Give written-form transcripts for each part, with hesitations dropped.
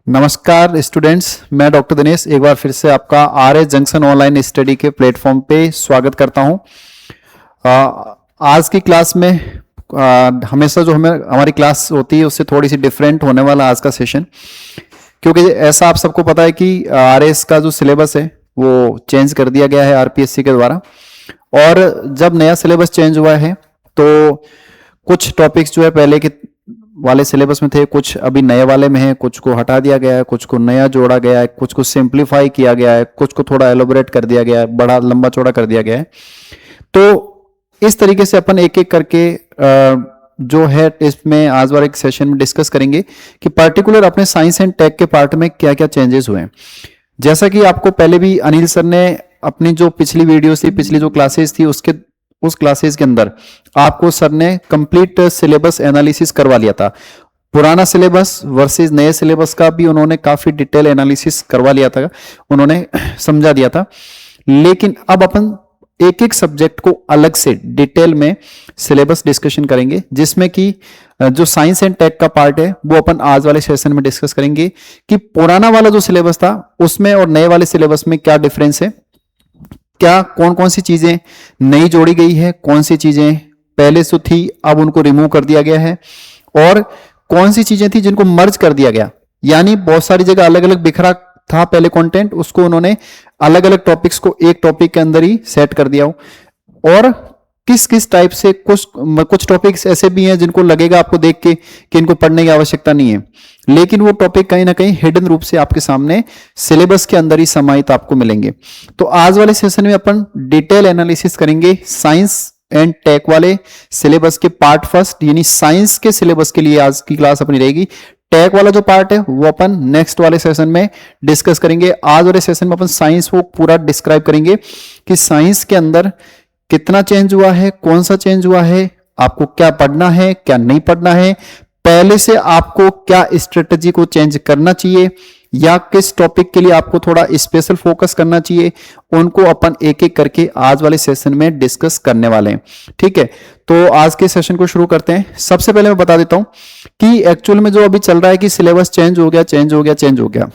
नमस्कार स्टूडेंट्स, मैं डॉक्टर दिनेश एक बार फिर से आपका आरएस जंक्शन ऑनलाइन स्टडी के प्लेटफॉर्म पे स्वागत करता हूं। आज की क्लास में हमेशा जो हमारी क्लास होती है उससे थोड़ी सी डिफरेंट होने वाला आज का सेशन, क्योंकि ऐसा आप सबको पता है कि आरएस का जो सिलेबस है वो चेंज कर दिया गया है आरपीएससी के द्वारा। और जब नया सिलेबस चेंज हुआ है तो कुछ टॉपिक्स जो है पहले के वाले सिलेबस में थे, कुछ अभी नए वाले में है, कुछ को हटा दिया गया है, कुछ को नया जोड़ा गया है, कुछ को सिंप्लीफाई किया गया है, कुछ को थोड़ा एलोबरेट कर दिया गया है, बड़ा लंबा चौड़ा कर दिया गया है। तो इस तरीके से अपन एक एक करके जो है इसमें आज वाले सेशन में डिस्कस करेंगे कि पर्टिकुलर अपने साइंस एंड टेक के पार्ट में क्या क्या चेंजेस हुए हैं। जैसा कि आपको पहले भी अनिल सर ने अपनी जो पिछली वीडियोस थी, पिछली जो क्लासेस थी उस क्लासेस के अंदर आपको सर ने कंप्लीट सिलेबस एनालिसिस करवा लिया था। पुराना सिलेबस वर्सेस नए सिलेबस का भी उन्होंने काफी डिटेल एनालिसिस करवा लिया था, उन्होंने समझा दिया था। लेकिन अब अपन एक एक सब्जेक्ट को अलग से डिटेल में सिलेबस डिस्कशन करेंगे, जिसमें कि जो साइंस एंड टेक का पार्ट है वो अपन आज वाले सेशन में डिस्कस करेंगे कि पुराना वाला जो सिलेबस था उसमें और नए वाले सिलेबस में क्या डिफरेंस है, क्या कौन कौन सी चीजें नई जोड़ी गई है, कौन सी चीजें पहले से थी अब उनको रिमूव कर दिया गया है, और कौन सी चीजें थी जिनको मर्ज कर दिया गया। यानी बहुत सारी जगह अलग अलग बिखरा था पहले कंटेंट, उसको उन्होंने अलग अलग टॉपिक्स को एक टॉपिक के अंदर ही सेट कर दिया हो। और किस किस टाइप से कुछ टॉपिक्स ऐसे भी हैं जिनको लगेगा आपको देख के कि इनको पढ़ने की आवश्यकता नहीं है, लेकिन वो टॉपिक कहीं ना कहीं हिडन रूप से आपके सामने सिलेबस के अंदर ही समाहित आपको मिलेंगे। तो आज वाले सेशन में अपन डिटेल एनालिसिस करेंगे साइंस एंड टेक वाले सिलेबस के पार्ट फर्स्ट, यानी साइंस के सिलेबस के लिए आज की क्लास अपनी रहेगी। टेक वाला जो पार्ट है वो अपन नेक्स्ट वाले सेशन में डिस्कस करेंगे। आज वाले सेशन में अपन साइंस को पूरा डिस्क्राइब करेंगे कि साइंस के अंदर कितना चेंज हुआ है, कौन सा चेंज हुआ है, आपको क्या पढ़ना है, क्या नहीं पढ़ना है, पहले से आपको क्या स्ट्रेटजी को चेंज करना चाहिए या किस टॉपिक के लिए आपको थोड़ा स्पेशल फोकस करना चाहिए, उनको अपन एक एक करके आज वाले सेशन में डिस्कस करने वाले हैं। ठीक है, तो आज के सेशन को शुरू करते हैं। सबसे पहले मैं बता देता हूं कि एक्चुअल में जो अभी चल रहा है कि सिलेबस चेंज हो गया, चेंज हो गया, चेंज हो गया।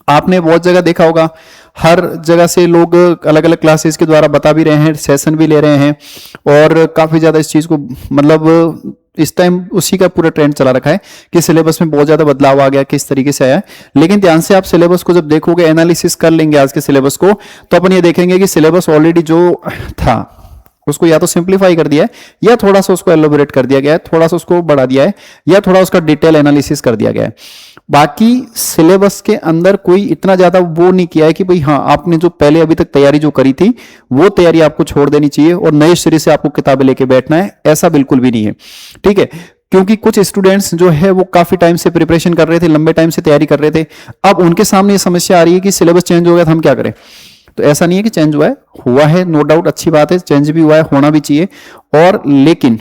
आपने बहुत जगह देखा होगा, हर जगह से लोग अलग अलग क्लासेस के द्वारा बता भी रहे हैं, सेशन भी ले रहे हैं, और काफी ज्यादा इस चीज को मतलब इस टाइम उसी का पूरा ट्रेंड चला रखा है कि सिलेबस में बहुत ज्यादा बदलाव आ गया, किस तरीके से आया है। लेकिन ध्यान से आप सिलेबस को जब देखोगे, एनालिसिस कर लेंगे आज के सिलेबस को, तो अपन ये देखेंगे कि सिलेबस ऑलरेडी जो था उसको या तो सिंप्लीफाई कर दिया है, या थोड़ा सा उसको एलोबरेट कर दिया गया है, थोड़ा सा उसको बढ़ा दिया है, या थोड़ा उसका डिटेल एनालिसिस कर दिया गया है। बाकी सिलेबस के अंदर कोई इतना ज्यादा वो नहीं किया है कि भाई हाँ आपने जो पहले अभी तक तैयारी जो करी थी वो तैयारी आपको छोड़ देनी चाहिए और नए सिरे से आपको किताबें लेके बैठना है, ऐसा बिल्कुल भी नहीं है। ठीक है, क्योंकि कुछ स्टूडेंट्स जो है वो काफी टाइम से प्रिपरेशन कर रहे थे, लंबे टाइम से तैयारी कर रहे थे, अब उनके सामने ये समस्या आ रही है कि सिलेबस चेंज हो गया तो हम क्या करें। तो ऐसा नहीं है कि चेंज हुआ है नो डाउट अच्छी बात है, चेंज भी हुआ है, होना भी चाहिए। और लेकिन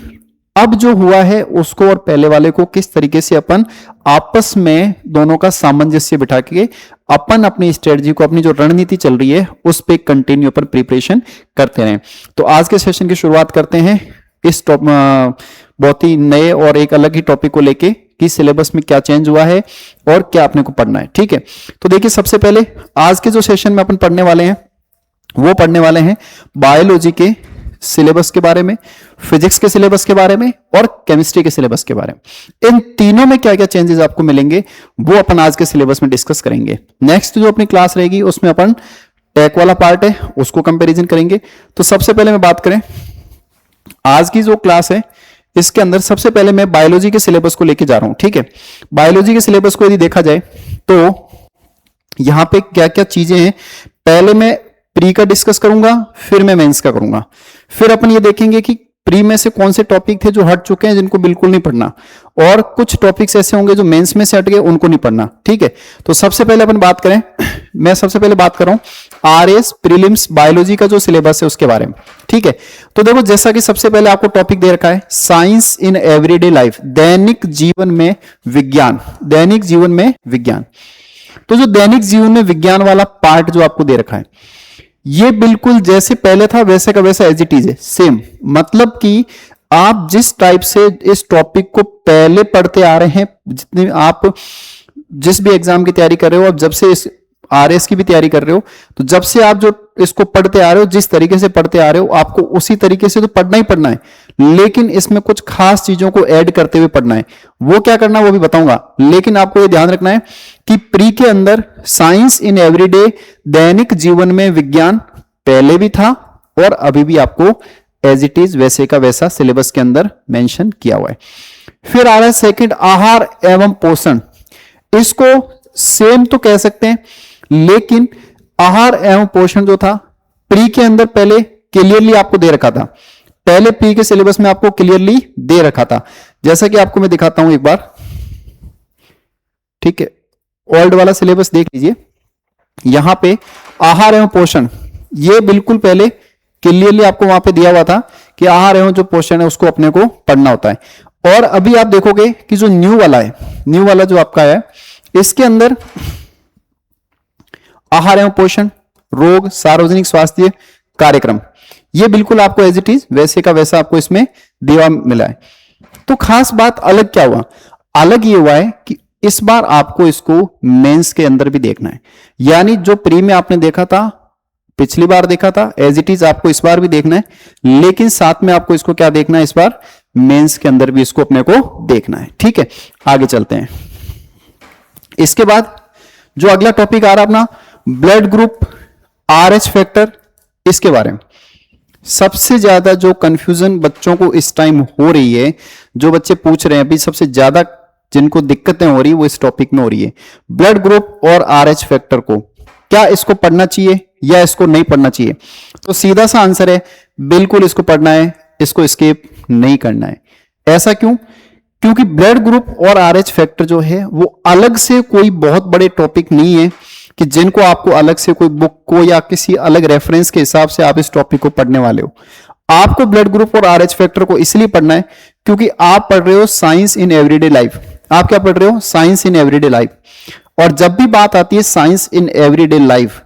अब जो हुआ है उसको और पहले वाले को किस तरीके से अपन आपस में दोनों का सामंजस्य बिठा के अपन अपनी स्ट्रेटजी को, अपनी जो रणनीति चल रही है उस पे कंटिन्यू अपन प्रिपरेशन करते रहें। तो आज के सेशन की शुरुआत करते हैं इस बहुत ही नए और एक अलग ही टॉपिक को लेके कि सिलेबस में क्या चेंज हुआ है और क्या अपने को पढ़ना है। ठीक है, तो देखिए सबसे पहले आज के जो सेशन में अपन पढ़ने वाले हैं वो पढ़ने वाले हैं बायोलॉजी के सिलेबस के बारे में, फिजिक्स के सिलेबस के बारे में और केमिस्ट्री के सिलेबस के बारे में। इन तीनों में क्या क्या चेंजेस आपको मिलेंगे वो अपन आज के सिलेबस में डिस्कस करेंगे। नेक्स्ट जो अपनी क्लास रहेगी उसमें अपन टेक वाला पार्ट है उसको कंपैरिजन करेंगे। तो सबसे पहले मैं बात करें आज की जो क्लास है इसके अंदर, सबसे पहले मैं बायोलॉजी के सिलेबस को लेके जा रहा हूं। ठीक है, बायोलॉजी के सिलेबस को यदि देखा जाए तो यहां पे क्या क्या चीजें हैं, पहले मैं प्री का डिस्कस करूंगा, फिर मैं मेंस का करूंगा, फिर अपन ये देखेंगे कि प्री में से कौन से टॉपिक थे जो हट चुके हैं जिनको बिल्कुल नहीं पढ़ना, और कुछ टॉपिक्स ऐसे होंगे जो मेंस में से हट गए उनको नहीं पढ़ना। ठीक है, तो सबसे पहले अपन बात करें, मैं सबसे पहले बात कर रहा हूं आरएस प्रीलिम्स बायोलॉजी का जो सिलेबस है उसके बारे में। ठीक है, तो देखो जैसा कि सबसे पहले आपको टॉपिक दे रखा है साइंस इन एवरीडे लाइफ, दैनिक जीवन में विज्ञान, दैनिक जीवन में विज्ञान। तो जो दैनिक जीवन में विज्ञान वाला पार्ट जो आपको दे रखा है ये बिल्कुल जैसे पहले था वैसे का वैसा एज इट इज है, सेम। मतलब कि आप जिस टाइप से इस टॉपिक को पहले पढ़ते आ रहे हैं, जितने आप जिस भी एग्जाम की तैयारी कर रहे हो, अब जब से इस आरएस की भी तैयारी कर रहे हो, तो जब से आप जो इसको पढ़ते आ रहे हो, जिस तरीके से पढ़ते आ रहे हो, आपको उसी तरीके से तो पढ़ना ही पढ़ना है, लेकिन इसमें कुछ खास चीजों को ऐड करते हुए पढ़ना है। वो क्या करना है वो भी बताऊंगा, लेकिन आपको ये ध्यान रखना है कि प्री के अंदर साइंस इन एवरीडे, दैनिक जीवन में विज्ञान पहले भी था और अभी भी आपको एज इट इज वैसे का वैसा सिलेबस के अंदर मेंशन किया हुआ है। फिर आ रहा है सेकंड, आहार एवं पोषण। इसको सेम तो कह सकते हैं, लेकिन आहार एवं पोषण जो था प्री के अंदर पहले क्लियरली आपको दे रखा था, पहले प्री के सिलेबस में आपको क्लियरली दे रखा था। जैसा कि आपको मैं दिखाता हूं एक बार, ठीक है, ओल्ड वाला सिलेबस देख लीजिए। यहां पे आहार एवं पोषण ये बिल्कुल पहले क्लियरली आपको वहां पे दिया हुआ था कि आहार एवं जो पोषण है उसको अपने को पढ़ना होता है। और अभी आप देखोगे कि जो न्यू वाला है, न्यू वाला जो आपका है, इसके अंदर आहार एवं पोषण, रोग, सार्वजनिक स्वास्थ्य कार्यक्रम, ये बिल्कुल आपको एज इट इज वैसे का वैसा आपको इसमें दिया मिला है। तो खास बात अलग क्या हुआ, अलग ये हुआ है कि इस बार आपको इसको मेंस के अंदर भी देखना है। यानी जो प्री में आपने देखा था, पिछली बार देखा था, एज इट इज आपको इस बार भी देखना है, लेकिन साथ में आपको इसको क्या देखना है, इस बार मेंस के अंदर भी इसको अपने को देखना है। ठीक है, आगे चलते हैं। इसके बाद जो अगला टॉपिक आ रहा अपना ब्लड ग्रुप, आरएच फैक्टर, इसके बारे में सबसे ज्यादा जो कंफ्यूजन बच्चों को इस टाइम हो रही है, जो बच्चे पूछ रहे हैं अभी, सबसे ज्यादा जिनको दिक्कतें हो रही है वो इस टॉपिक में हो रही है। ब्लड ग्रुप और आरएच फैक्टर को क्या इसको पढ़ना चाहिए या इसको नहीं पढ़ना चाहिए? तो सीधा सा आंसर है बिल्कुल इसको पढ़ना है, इसको स्किप नहीं करना है। ऐसा क्यों? क्योंकि ब्लड ग्रुप और आरएच फैक्टर जो है वो अलग से कोई बहुत बड़े टॉपिक नहीं है कि जिनको आपको अलग से कोई बुक को या किसी अलग रेफरेंस के हिसाब से आप इस टॉपिक को पढ़ने वाले हो। आपको ब्लड ग्रुप और आरएच फैक्टर को इसलिए पढ़ना है क्योंकि आप पढ़ रहे हो साइंस इन एवरीडे लाइफ। आप क्या पढ़ रहे हो? Science in everyday life. और जब भी बात आती है साइंस इन एवरीडे लाइफ,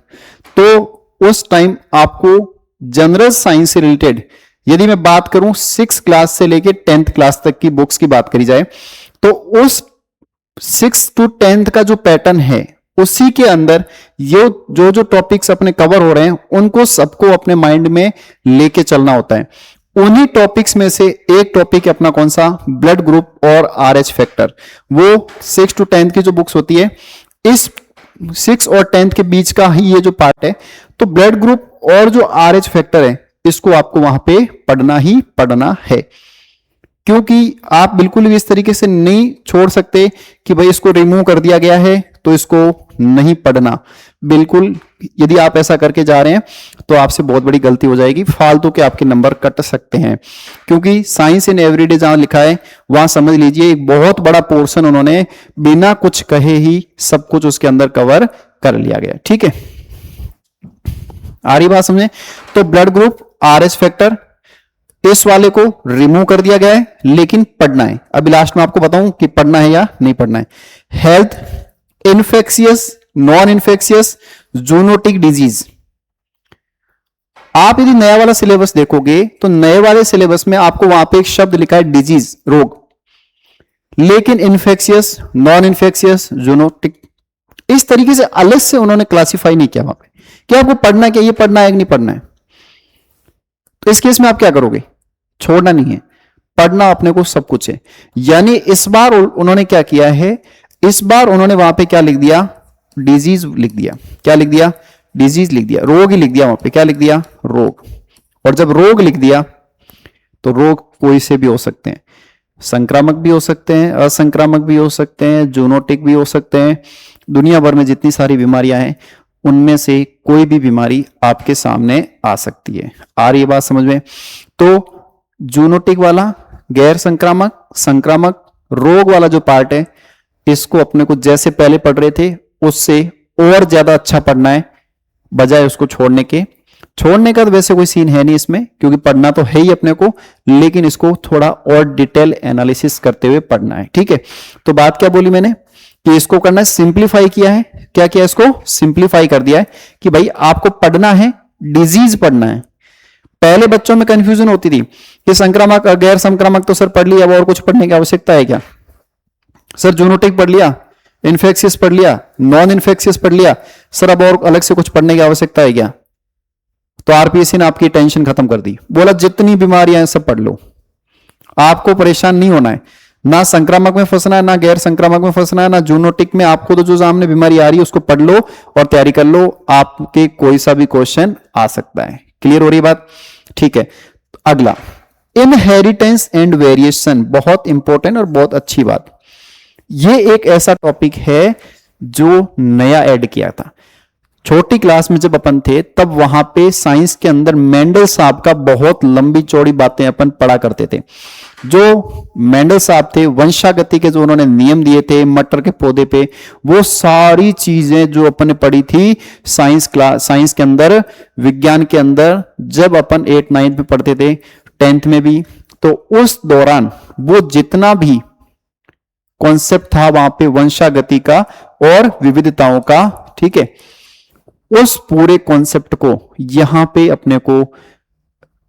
तो उस टाइम आपको जनरल साइंस से रिलेटेड, यदि मैं बात करूं 6 क्लास से लेकर 10th क्लास तक की बुक्स की बात करी जाए, तो उस 6 to 10th का जो पैटर्न है उसी के अंदर ये जो टॉपिक्स अपने कवर हो रहे हैं उनको सबको अपने माइंड में लेके चलना होता है। उन्हीं टॉपिक्स में से एक टॉपिक अपना कौन सा? ब्लड ग्रुप और आरएच फैक्टर। वो 6 to 10th की जो बुक्स होती है, इस 6 और 10th के बीच का ही ये जो पार्ट है, तो ब्लड ग्रुप और जो आरएच फैक्टर है इसको आपको वहां पे पढ़ना ही पढ़ना है। क्योंकि आप बिल्कुल भी इस तरीके से नहीं छोड़ सकते कि भाई इसको रिमूव कर दिया गया है तो इसको नहीं पढ़ना। बिल्कुल, यदि आप ऐसा करके जा रहे हैं तो आपसे बहुत बड़ी गलती हो जाएगी, फालतू के आपके नंबर कट सकते हैं। क्योंकि साइंस इन एवरीडे जहां लिखा है वहां समझ लीजिए एक बहुत बड़ा पोर्शन उन्होंने बिना कुछ कहे ही सब कुछ उसके अंदर कवर कर लिया गया। ठीक है, आ रही बात समझे? तो ब्लड ग्रुप, आरएच फैक्टर, इस वाले को रिमूव कर दिया गया है, लेकिन पढ़ना है। अभी लास्ट में आपको बताऊं कि पढ़ना है या नहीं पढ़ना है। Health, infectious, non infectious, zoonotic disease. आप यदि नया वाला सिलेबस देखोगे तो नए वाले सिलेबस में आपको वहां पे एक शब्द लिखा है डिजीज, रोग, लेकिन इन्फेक्शियस, नॉन इन्फेक्शियस, जूनोटिक इस तरीके से अलग से उन्होंने क्लासिफाई नहीं किया वहां पे कि आपको पढ़ना क्या, ये पढ़ना है कि नहीं पढ़ना है। तो इस केस में आप क्या करोगे? छोड़ना नहीं है, पढ़ना अपने को सब कुछ है। यानी इस बार उन्होंने क्या किया है, इस बार उन्होंने वहां पे क्या लिख दिया? डिजीज लिख दिया। क्या लिख दिया? डिजीज लिख दिया, रोग ही लिख दिया। वहां पे क्या लिख दिया? रोग। और जब रोग लिख दिया तो रोग कोई से भी हो सकते हैं, संक्रामक भी हो सकते हैं, असंक्रामक भी हो सकते हैं, जूनोटिक भी हो सकते हैं। दुनिया भर में जितनी सारी बीमारियां हैं उनमें से कोई भी बीमारी आपके सामने आ सकती है। आ रही है बात समझ में? तो जूनोटिक वाला गैर संक्रामक, संक्रामक, रोग वाला जो पार्ट है इसको अपने को जैसे पहले पढ़ रहे थे उससे और ज्यादा अच्छा पढ़ना है, बजाय उसको छोड़ने के। छोड़ने का तो वैसे कोई सीन है नहीं इसमें, क्योंकि पढ़ना तो है ही अपने को, लेकिन इसको थोड़ा और डिटेल एनालिसिस करते हुए पढ़ना है। ठीक है, तो बात क्या बोली मैंने कि इसको करना है, सिंप्लीफाई किया है। क्या किया? इसको सिंप्लीफाई कर दिया है कि भाई आपको पढ़ना है, डिजीज पढ़ना है। पहले बच्चों में कंफ्यूजन होती थी कि संक्रामक गैर संक्रामक तो सर पढ़ लिया, अब और कुछ पढ़ने की आवश्यकता है क्या? सर जूनोटिक पढ़ लिया, इन्फेक्शियस पढ़ लिया, नॉन इन्फेक्शियस पढ़ लिया, सर अब और अलग से कुछ पढ़ने की आवश्यकता है क्या? तो आरपीएससी ने आपकी टेंशन खत्म कर दी, बोला जितनी बीमारियां हैं सब पढ़ लो, आपको परेशान नहीं होना है, ना संक्रामक में फंसना है, ना गैर संक्रामक में फंसना है, ना जूनोटिक में। आपको तो जो सामने बीमारी आ रही है उसको पढ़ लो और तैयारी कर लो, आपके कोई सा भी क्वेश्चन आ सकता है। क्लियर हो रही बात? ठीक है। अगला, इनहेरिटेंस एंड वेरिएशन, बहुत इंपॉर्टेंट और बहुत अच्छी बात। ये एक ऐसा टॉपिक है जो नया ऐड किया था। छोटी क्लास में जब अपन थे तब वहां पे साइंस के अंदर मेंडल साहब का बहुत लंबी चौड़ी बातें अपन पढ़ा करते थे। जो मेंडल साहब थे, वंशागति के जो उन्होंने नियम दिए थे मटर के पौधे पे, वो सारी चीजें जो अपन ने पढ़ी थी साइंस के अंदर, विज्ञान के अंदर, जब अपन 8th 9th में पढ़ते थे, 10th में भी, तो उस दौरान वो जितना भी कॉन्सेप्ट था वहां पे वंशागति का और विविधताओं का, ठीक है, उस पूरे कॉन्सेप्ट को यहां पे अपने को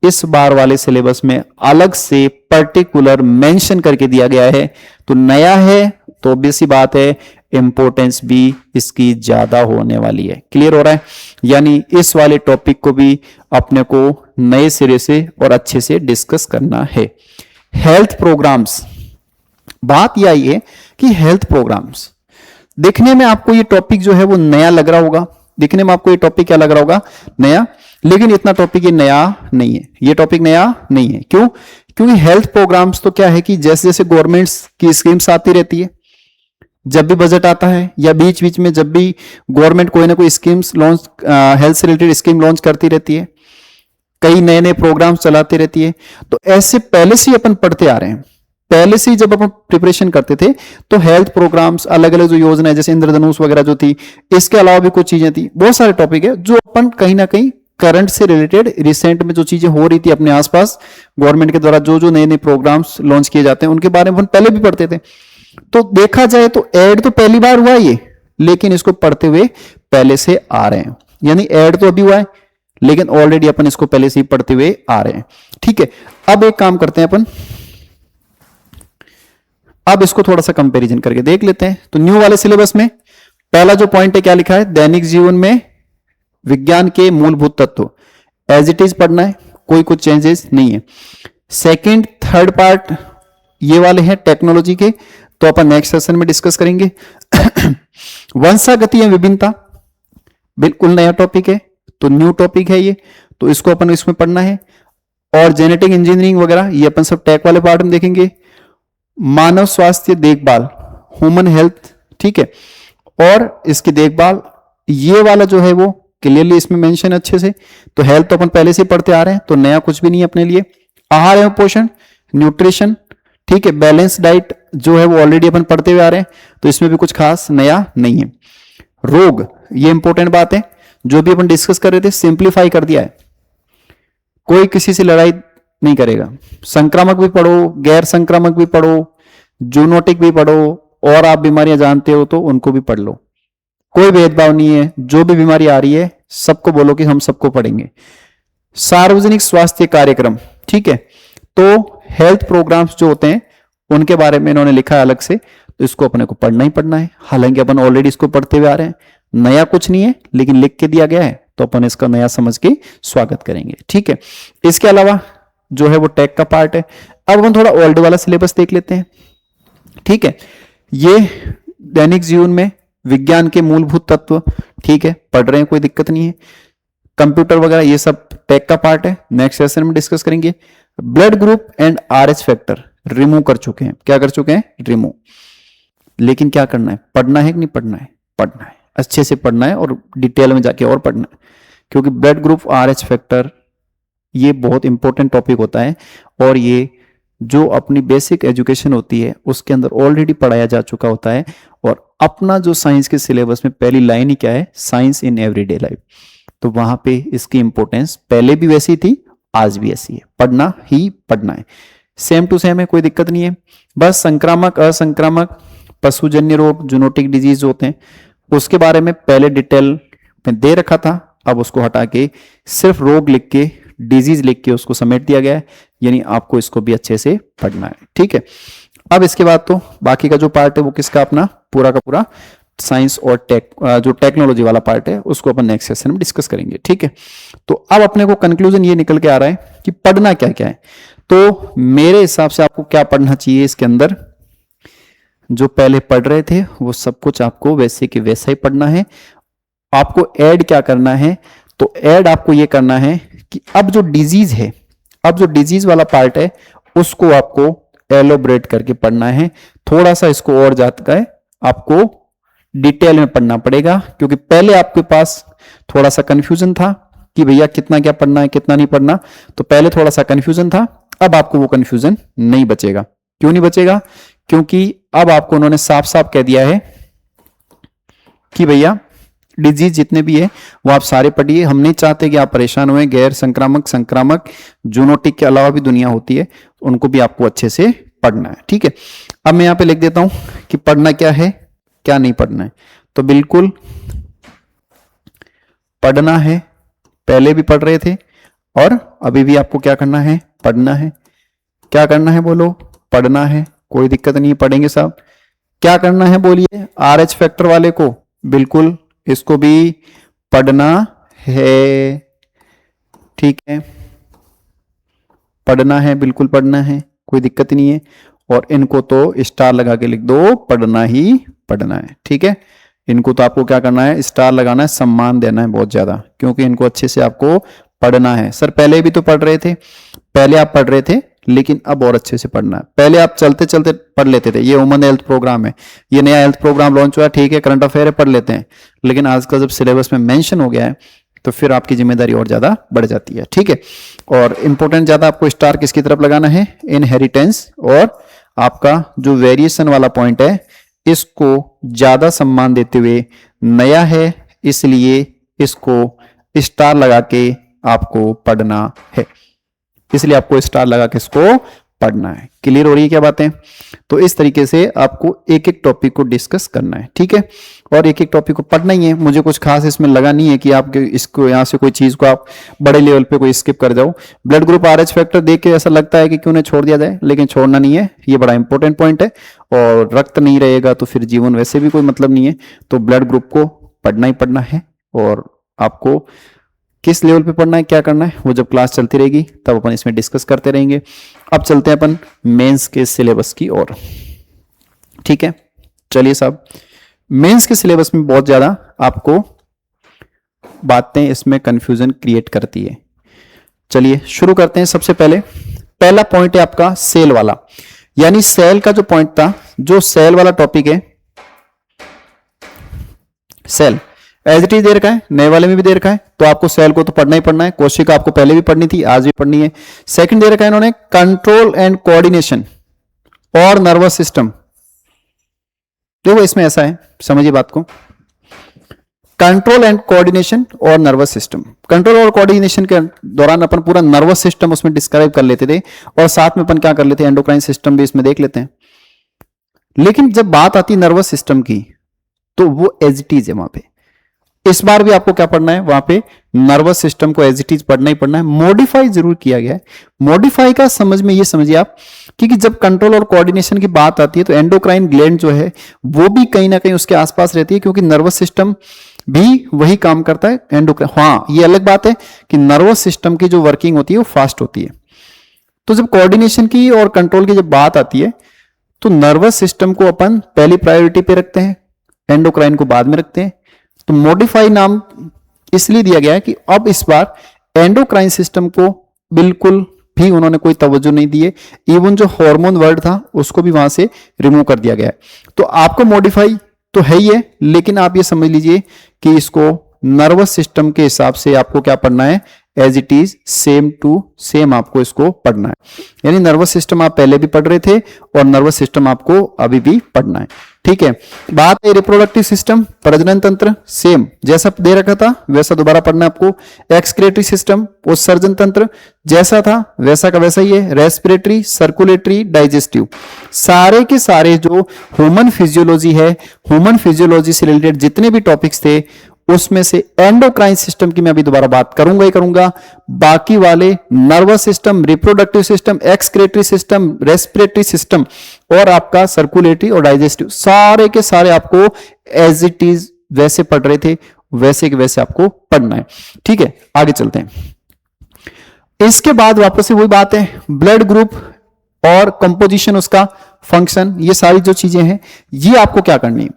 इस बार वाले सिलेबस में अलग से पर्टिकुलर मेंशन करके दिया गया है। तो नया है तो ऑब्वियस सी बात है इंपॉर्टेंस भी इसकी ज्यादा होने वाली है। क्लियर हो रहा है? यानी इस वाले टॉपिक को भी अपने को नए सिरे से और अच्छे से डिस्कस करना है। हेल्थ प्रोग्राम्स, बात यह आई है कि हेल्थ प्रोग्राम्स, देखने में आपको ये टॉपिक जो है वो नया लग रहा होगा, दिखने में आपको ये टॉपिक क्या लग रहा होगा? नया। लेकिन इतना टॉपिक ये नया नहीं है, ये टॉपिक नया नहीं है। क्यों? क्योंकि हेल्थ प्रोग्राम्स तो क्या है कि जैसे जैसे गवर्नमेंट्स की स्कीम्स आती रहती है, जब भी बजट आता है या बीच बीच में जब भी गवर्नमेंट कोई ना कोई स्कीम्स लॉन्च, हेल्थ से रिलेटेड स्कीम लॉन्च करती रहती है, कई नए नए प्रोग्राम्स चलाती रहती है, तो ऐसे पहले से ही अपन पढ़ते आ रहे हैं। पहले से ही जब अपन प्रिपरेशन करते थे तो हेल्थ प्रोग्राम्स, अलग अलग जो योजना है जैसे इंद्रधनुष वगैरह जो थी, इसके अलावा भी कुछ चीजें थी, बहुत सारे टॉपिक है जो अपन कहीं ना कहीं करंट से रिलेटेड, रिसेंट में जो चीजें हो रही थी अपने आसपास, गवर्नमेंट के द्वारा जो जो नए नए प्रोग्राम्स लॉन्च किए जाते हैं उनके बारे में अपन पहले भी पढ़ते थे। तो देखा जाए तो ऐड तो पहली बार हुआ ये, लेकिन इसको पढ़ते हुए पहले से आ रहे हैं। यानी ऐड तो अभी हुआ है लेकिन ऑलरेडी अपन इसको पहले से ही पढ़ते हुए आ रहे हैं। ठीक है, अब एक काम करते हैं अपन, अब इसको थोड़ा सा कंपैरिजन करके देख लेते हैं। तो न्यू वाले सिलेबस में पहला जो पॉइंट है क्या लिखा है? दैनिक जीवन में विज्ञान के मूलभूत तत्व, एज इट इज पढ़ना है, कोई कुछ चेंजेस नहीं है। सेकंड थर्ड पार्ट ये वाले हैं टेक्नोलॉजी के, तो अपन नेक्स्ट सेशन में डिस्कस करेंगे। वंशागति एवं विभिन्नता बिल्कुल नया टॉपिक है, तो न्यू टॉपिक है ये, तो इसको अपन इसमें पढ़ना है। और जेनेटिक इंजीनियरिंग वगैरह ये अपन सब टेक वाले पार्ट में देखेंगे। मानव स्वास्थ्य देखभाल, ह्यूमन हेल्थ, ठीक है, और इसकी देखभाल, ये वाला जो है वो क्लियरली इसमें मेंशन अच्छे से। तो हेल्थ तो अपन पहले से पढ़ते आ रहे हैं, तो नया कुछ भी नहीं है अपने लिए। आहार एवं पोषण, न्यूट्रिशन, ठीक है, बैलेंस डाइट जो है वो ऑलरेडी अपन पढ़ते हुए आ रहे हैं, तो इसमें भी कुछ खास नया नहीं है। रोग, ये इंपॉर्टेंट बात है, जो भी अपन डिस्कस कर रहे थे सिंप्लीफाई कर दिया है, कोई किसी से लड़ाई नहीं करेगा। संक्रामक भी पढ़ो, गैर संक्रामक भी पढ़ो, जूनोटिक भी पढ़ो, और आप बीमारियां जानते हो तो उनको भी पढ़ लो, कोई भेदभाव नहीं है। जो भी बीमारी आ रही है सबको बोलो कि हम सबको पढ़ेंगे। सार्वजनिक स्वास्थ्य कार्यक्रम, ठीक है, तो हेल्थ प्रोग्राम्स जो होते हैं उनके बारे में इन्होंने लिखा है अलग से, तो इसको अपने को पढ़ना ही पढ़ना है। हालांकि अपन ऑलरेडी इसको पढ़ते हुए आ रहे हैं, नया कुछ नहीं है, लेकिन लिख के दिया गया है तो अपन इसका नया समझ के स्वागत करेंगे। ठीक है, इसके अलावा जो है वो टेक का पार्ट है। अब अपन थोड़ा ओल्ड वाला सिलेबस देख लेते हैं। ठीक है, ये दैनिक जीवन में विज्ञान के मूलभूत तत्व, ठीक है, पढ़ रहे हैं, कोई दिक्कत नहीं है। कंप्यूटर वगैरह ये सब टेक का पार्ट है, नेक्स्ट सेशन में डिस्कस करेंगे। Blood group and RH factor remove कर चुके हैं, क्या कर चुके हैं? रिमूव। लेकिन क्या करना है? पढ़ना है कि नहीं पढ़ना है? पढ़ना है, अच्छे से पढ़ना है और डिटेल में जाके और पढ़ना है, क्योंकि ब्लड ग्रुप आरएच फैक्टर ये बहुत इंपॉर्टेंट टॉपिक होता है, और ये जो अपनी बेसिक एजुकेशन होती है उसके अंदर ऑलरेडी पढ़ाया जा चुका होता है। और अपना जो साइंस के सिलेबस में पहली लाइन ही क्या है? Science in everyday life. तो वहां पे इसकी इंपॉर्टेंस पहले भी वैसी थी, आज भी ऐसी है, पढ़ना ही पढ़ना है, सेम टू सेम है, कोई दिक्कत नहीं है। बस संक्रामक, असंक्रामक, पशुजन्य रोग, जूनोटिक डिजीज होते हैं, उसके बारे में पहले डिटेल में दे रखा था, अब उसको हटा के सिर्फ रोग लिख के, डिजीज लिख के उसको समेट दिया गया है, यानी आपको इसको भी अच्छे से पढ़ना है। ठीक है, अब इसके बाद तो बाकी का जो पार्ट है वो किसका? अपना पूरा का पूरा साइंस और जो टेक्नोलॉजी वाला पार्ट है उसको अपन नेक्स्ट सेशन में डिस्कस करेंगे, ठीक है। तो अब अपने को कंक्लूजन ये निकल के आ रहा है कि पढ़ना क्या क्या है। तो मेरे हिसाब से आपको क्या पढ़ना चाहिए इसके अंदर, जो पहले पढ़ रहे थे वो सब कुछ आपको वैसे कि वैसा ही पढ़ना है। आपको ऐड क्या करना है, तो ऐड आपको ये करना है कि अब जो डिजीज है, अब जो डिजीज वाला पार्ट है उसको आपको एलोबरेट करके पढ़ना है। थोड़ा सा इसको और जाता है आपको डिटेल में पढ़ना पड़ेगा, क्योंकि पहले आपके पास थोड़ा सा कंफ्यूजन था कि भैया कितना क्या पढ़ना है कितना नहीं पढ़ना। तो पहले थोड़ा सा कंफ्यूजन था, अब आपको वो कंफ्यूजन नहीं बचेगा। क्यों नहीं बचेगा? क्योंकि अब आपको उन्होंने साफ साफ कह दिया है कि भैया डिजीज जितने भी है वो आप सारे पढ़िए। हम नहीं चाहते कि आप परेशान हुए। गैर संक्रामक, संक्रामक, जूनोटिक के अलावा भी दुनिया होती है, उनको भी आपको अच्छे से पढ़ना है, ठीक है। अब मैं यहां पे लिख देता हूं कि पढ़ना क्या है क्या नहीं पढ़ना है। तो बिल्कुल पढ़ना है, पहले भी पढ़ रहे थे और अभी भी आपको क्या करना है, पढ़ना है। क्या करना है बोलो? पढ़ना है, कोई दिक्कत नहीं, पढ़ेंगे साहब। क्या करना है बोलिए? RH फैक्टर वाले को बिल्कुल इसको भी पढ़ना है, ठीक है। पढ़ना है, बिल्कुल पढ़ना है, कोई दिक्कत नहीं है। और इनको तो स्टार लगा के लिख दो, पढ़ना ही पढ़ना है, ठीक है। इनको तो आपको क्या करना है, स्टार लगाना है, सम्मान देना है बहुत ज्यादा, क्योंकि इनको अच्छे से आपको पढ़ना है। सर पहले भी तो पढ़ रहे थे, पहले आप पढ़ रहे थे, लेकिन अब और अच्छे से पढ़ना है। पहले आप चलते चलते पढ़ लेते थे, ये वुमेन हेल्थ प्रोग्राम है, ये नया हेल्थ प्रोग्राम लॉन्च हुआ, ठीक है, करंट अफेयर पढ़ लेते हैं। लेकिन आज का जब सिलेबस में मेंशन हो गया है तो फिर आपकी जिम्मेदारी और ज्यादा बढ़ जाती है, ठीक है। और इंपॉर्टेंट ज्यादा आपको स्टार किसकी तरफ लगाना है? इनहेरिटेंस और आपका जो वेरिएशन वाला पॉइंट है इसको ज्यादा सम्मान देते हुए, नया है इसलिए इसको स्टार लगा के आपको पढ़ना है, इसलिए आपको स्टार लगा के इसको पढ़ना है। क्लियर हो रही है क्या बातें? तो इस तरीके से आपको एक एक टॉपिक को डिस्कस करना है, ठीक है। और एक एक टॉपिक को पढ़ना ही है। मुझे कुछ खास इसमें लगा नहीं है कि आप इसको यहां से कोई चीज को आप बड़े लेवल पे कोई स्किप कर जाओ। ब्लड ग्रुप RH फैक्टर देख के ऐसा लगता है कि क्यों नहीं छोड़ दिया जाए, लेकिन छोड़ना नहीं है, ये बड़ा इंपॉर्टेंट पॉइंट है। और रक्त नहीं रहेगा तो फिर जीवन वैसे भी कोई मतलब नहीं है। तो ब्लड ग्रुप को पढ़ना ही पढ़ना है। और आपको किस लेवल पे पढ़ना है, क्या करना है, वो जब क्लास चलती रहेगी तब अपन इसमें डिस्कस करते रहेंगे। अब चलते हैं अपन मेंस के सिलेबस की ओर, ठीक है। चलिए साहब, मेंस के सिलेबस में बहुत ज्यादा आपको बातें इसमें कंफ्यूजन क्रिएट करती है। चलिए शुरू करते हैं। सबसे पहले पहला पॉइंट है आपका सेल वाला, यानी सेल का जो पॉइंट था, जो सेल वाला टॉपिक है, सेल एज इट इज दे रखा है, नए वाले में भी दे रखा है, तो आपको सेल को तो पढ़ना ही पढ़ना है। कोशिका आपको पहले भी पढ़नी थी, आज भी पढ़नी है। सेकंड दे रखा है इन्होंने कंट्रोल एंड कोऑर्डिनेशन और नर्वस सिस्टम। देखो इसमें ऐसा है, समझिए बात को, कंट्रोल एंड कोऑर्डिनेशन और नर्वस सिस्टम। कंट्रोल और कोऑर्डिनेशन के दौरान अपन पूरा नर्वस सिस्टम उसमें डिस्क्राइब कर लेते थे, और साथ में अपन क्या कर लेते हैं, एंडोक्राइन सिस्टम भी इसमें देख लेते हैं। लेकिन जब बात आती है नर्वस सिस्टम की, तो वो एज इट इज है वहां पे। इस बार भी आपको क्या पढ़ना है, वहां पे नर्वस सिस्टम को एज इट इज पढ़ना ही पढ़ना है। मॉडिफाई जरूर किया गया है। मॉडिफाई का समझ में ये समझिए आप कि जब कंट्रोल और कोऑर्डिनेशन की बात आती है तो एंडोक्राइन ग्लैंड जो है वो भी कहीं ना कहीं उसके आसपास रहती है, क्योंकि नर्वस सिस्टम भी वही काम करता है एंडोक्राइन। हाँ, ये अलग बात है कि नर्वस सिस्टम की जो वर्किंग होती है वो फास्ट होती है। तो जब कोऑर्डिनेशन की और कंट्रोल की जब बात आती है तो नर्वस सिस्टम को अपन पहली प्रायोरिटी पे रखते हैं, एंडोक्राइन को बाद में रखते हैं। तो मॉडिफाई नाम इसलिए दिया गया है कि अब इस बार एंडोक्राइन सिस्टम को बिल्कुल भी उन्होंने कोई तवज्जो नहीं दी है। इवन जो हार्मोन वर्ड था उसको भी वहां से रिमूव कर दिया गया है। तो आपको मॉडिफाई तो है ही है, लेकिन आप ये समझ लीजिए कि इसको नर्वस सिस्टम के हिसाब से आपको क्या पढ़ना है, as it is same to same आपको इसको पढ़ना है। यानी नर्वस सिस्टम आप पहले भी पढ़ रहे थे और नर्वस सिस्टम आपको अभी भी पढ़ना है, ठीक है। बात है रिप्रोडक्टिव सिस्टम, प्रजनन तंत्र, सेम जैसा दे रखा था वैसा दोबारा पढ़ना है आपको। एक्सक्रीटरी सिस्टम, उत्सर्जन तंत्र जैसा था वैसा का वैसा ही है। रेस्पिरेटरी, सर्कुलेटरी, डाइजेस्टिव, सारे के सारे जो ह्यूमन फिजियोलॉजी है, ह्यूमन फिजियोलॉजी से रिलेटेड जितने भी टॉपिक्स थे उसमें से एंडोक्राइन सिस्टम की मैं अभी दोबारा बात करूंगा ही करूंगा। बाकी वाले nervous system, reproductive system, excretory system, respiratory system और आपका सर्कुलेटरी और डाइजेस्टिव, सारे के सारे आपको एज इट इज वैसे पढ़ रहे थे वैसे के वैसे आपको पढ़ना है। ठीक है, आगे चलते हैं। इसके बाद वापस से वही बात है, ब्लड ग्रुप और कंपोजिशन, उसका फंक्शन, ये सारी जो चीजें हैं ये आपको क्या करनी है।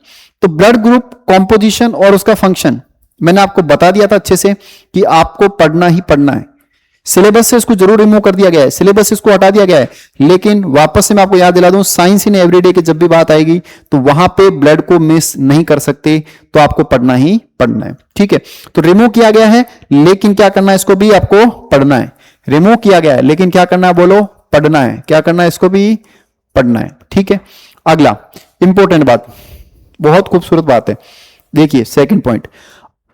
तो ब्लड ग्रुप, कंपोजिशन और उसका फंक्शन मैंने आपको बता दिया था अच्छे से कि आपको पढ़ना ही पढ़ना है। सिलेबस से इसको जरूर रिमूव कर दिया गया है, सिलेबस से इसको हटा दिया गया है, लेकिन वापस से मैं आपको याद दिला दूं, साइंस इन एवरीडे की जब भी बात आएगी तो वहां पे ब्लड को मिस नहीं कर सकते, तो आपको पढ़ना ही पढ़ना है। ठीक है, तो रिमूव किया गया है लेकिन क्या करना है, इसको भी आपको पढ़ना है। रिमूव किया गया है लेकिन क्या करना है, बोलो, पढ़ना है। क्या करना है, इसको भी पढ़ना है। ठीक है, अगला इंपॉर्टेंट बात, बहुत खूबसूरत बात है, देखिए सेकंड पॉइंट।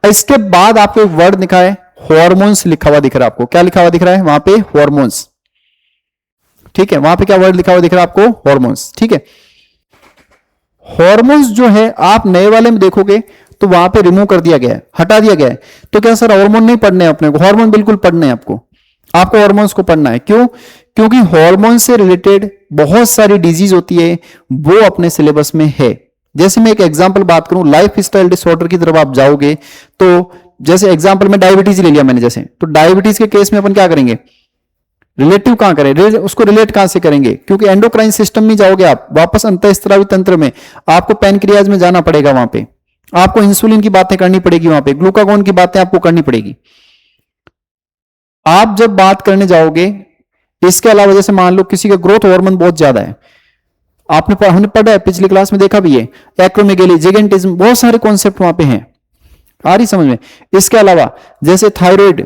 इसके बाद आपको एक वर्ड लिखा है हॉर्मोन्स, लिखा हुआ दिख रहा है आपको, क्या लिखा हुआ दिख रहा है वहां पे, हॉर्मोन्स। ठीक है, वहां पे क्या वर्ड लिखा हुआ दिख रहा है आपको, हॉर्मोन्स। ठीक है, हॉर्मोन्स जो है आप नए वाले में देखोगे तो वहां पे रिमूव कर दिया गया है, हटा दिया गया है। तो क्या सर हार्मोन नहीं पढ़ने हैं अपने को? हार्मोन बिल्कुल पढ़ने हैं आपको, आपको हार्मोन्स को पढ़ना है। क्यों? क्योंकि हार्मोन से रिलेटेड बहुत सारी डिजीज होती है, वो अपने सिलेबस में है। जैसे मैं एक एग्जांपल बात करूं, लाइफ स्टाइल डिसऑर्डर की तरफ आप जाओगे तो जैसे एग्जांपल में डायबिटीज ले लिया मैंने, जैसे तो डायबिटीज के केस में अपन क्या करेंगे, रिलेटिव कहां करें, उसको रिलेट कहां से करेंगे, क्योंकि एंडोक्राइन सिस्टम में जाओगे आप, वापस अंतःस्रावी तंत्र में आपको पैनक्रियाज में जाना पड़ेगा, वहां पे आपको इंसुलिन की बातें करनी पड़ेगी, वहां पे ग्लूकागोन की बातें आपको करनी पड़ेगी। आप जब बात करने जाओगे, इसके अलावा जैसे मान लो किसी का ग्रोथ हार्मोन बहुत ज्यादा है, हमने पढ़ा है, पिछली क्लास में देखा भी है, एक्रोमेगेली, जिगेंटिज्म, बहुत सारे कॉन्सेप्ट वहां पे हैं, आ रही समझ में। इसके अलावा जैसे थायराइड,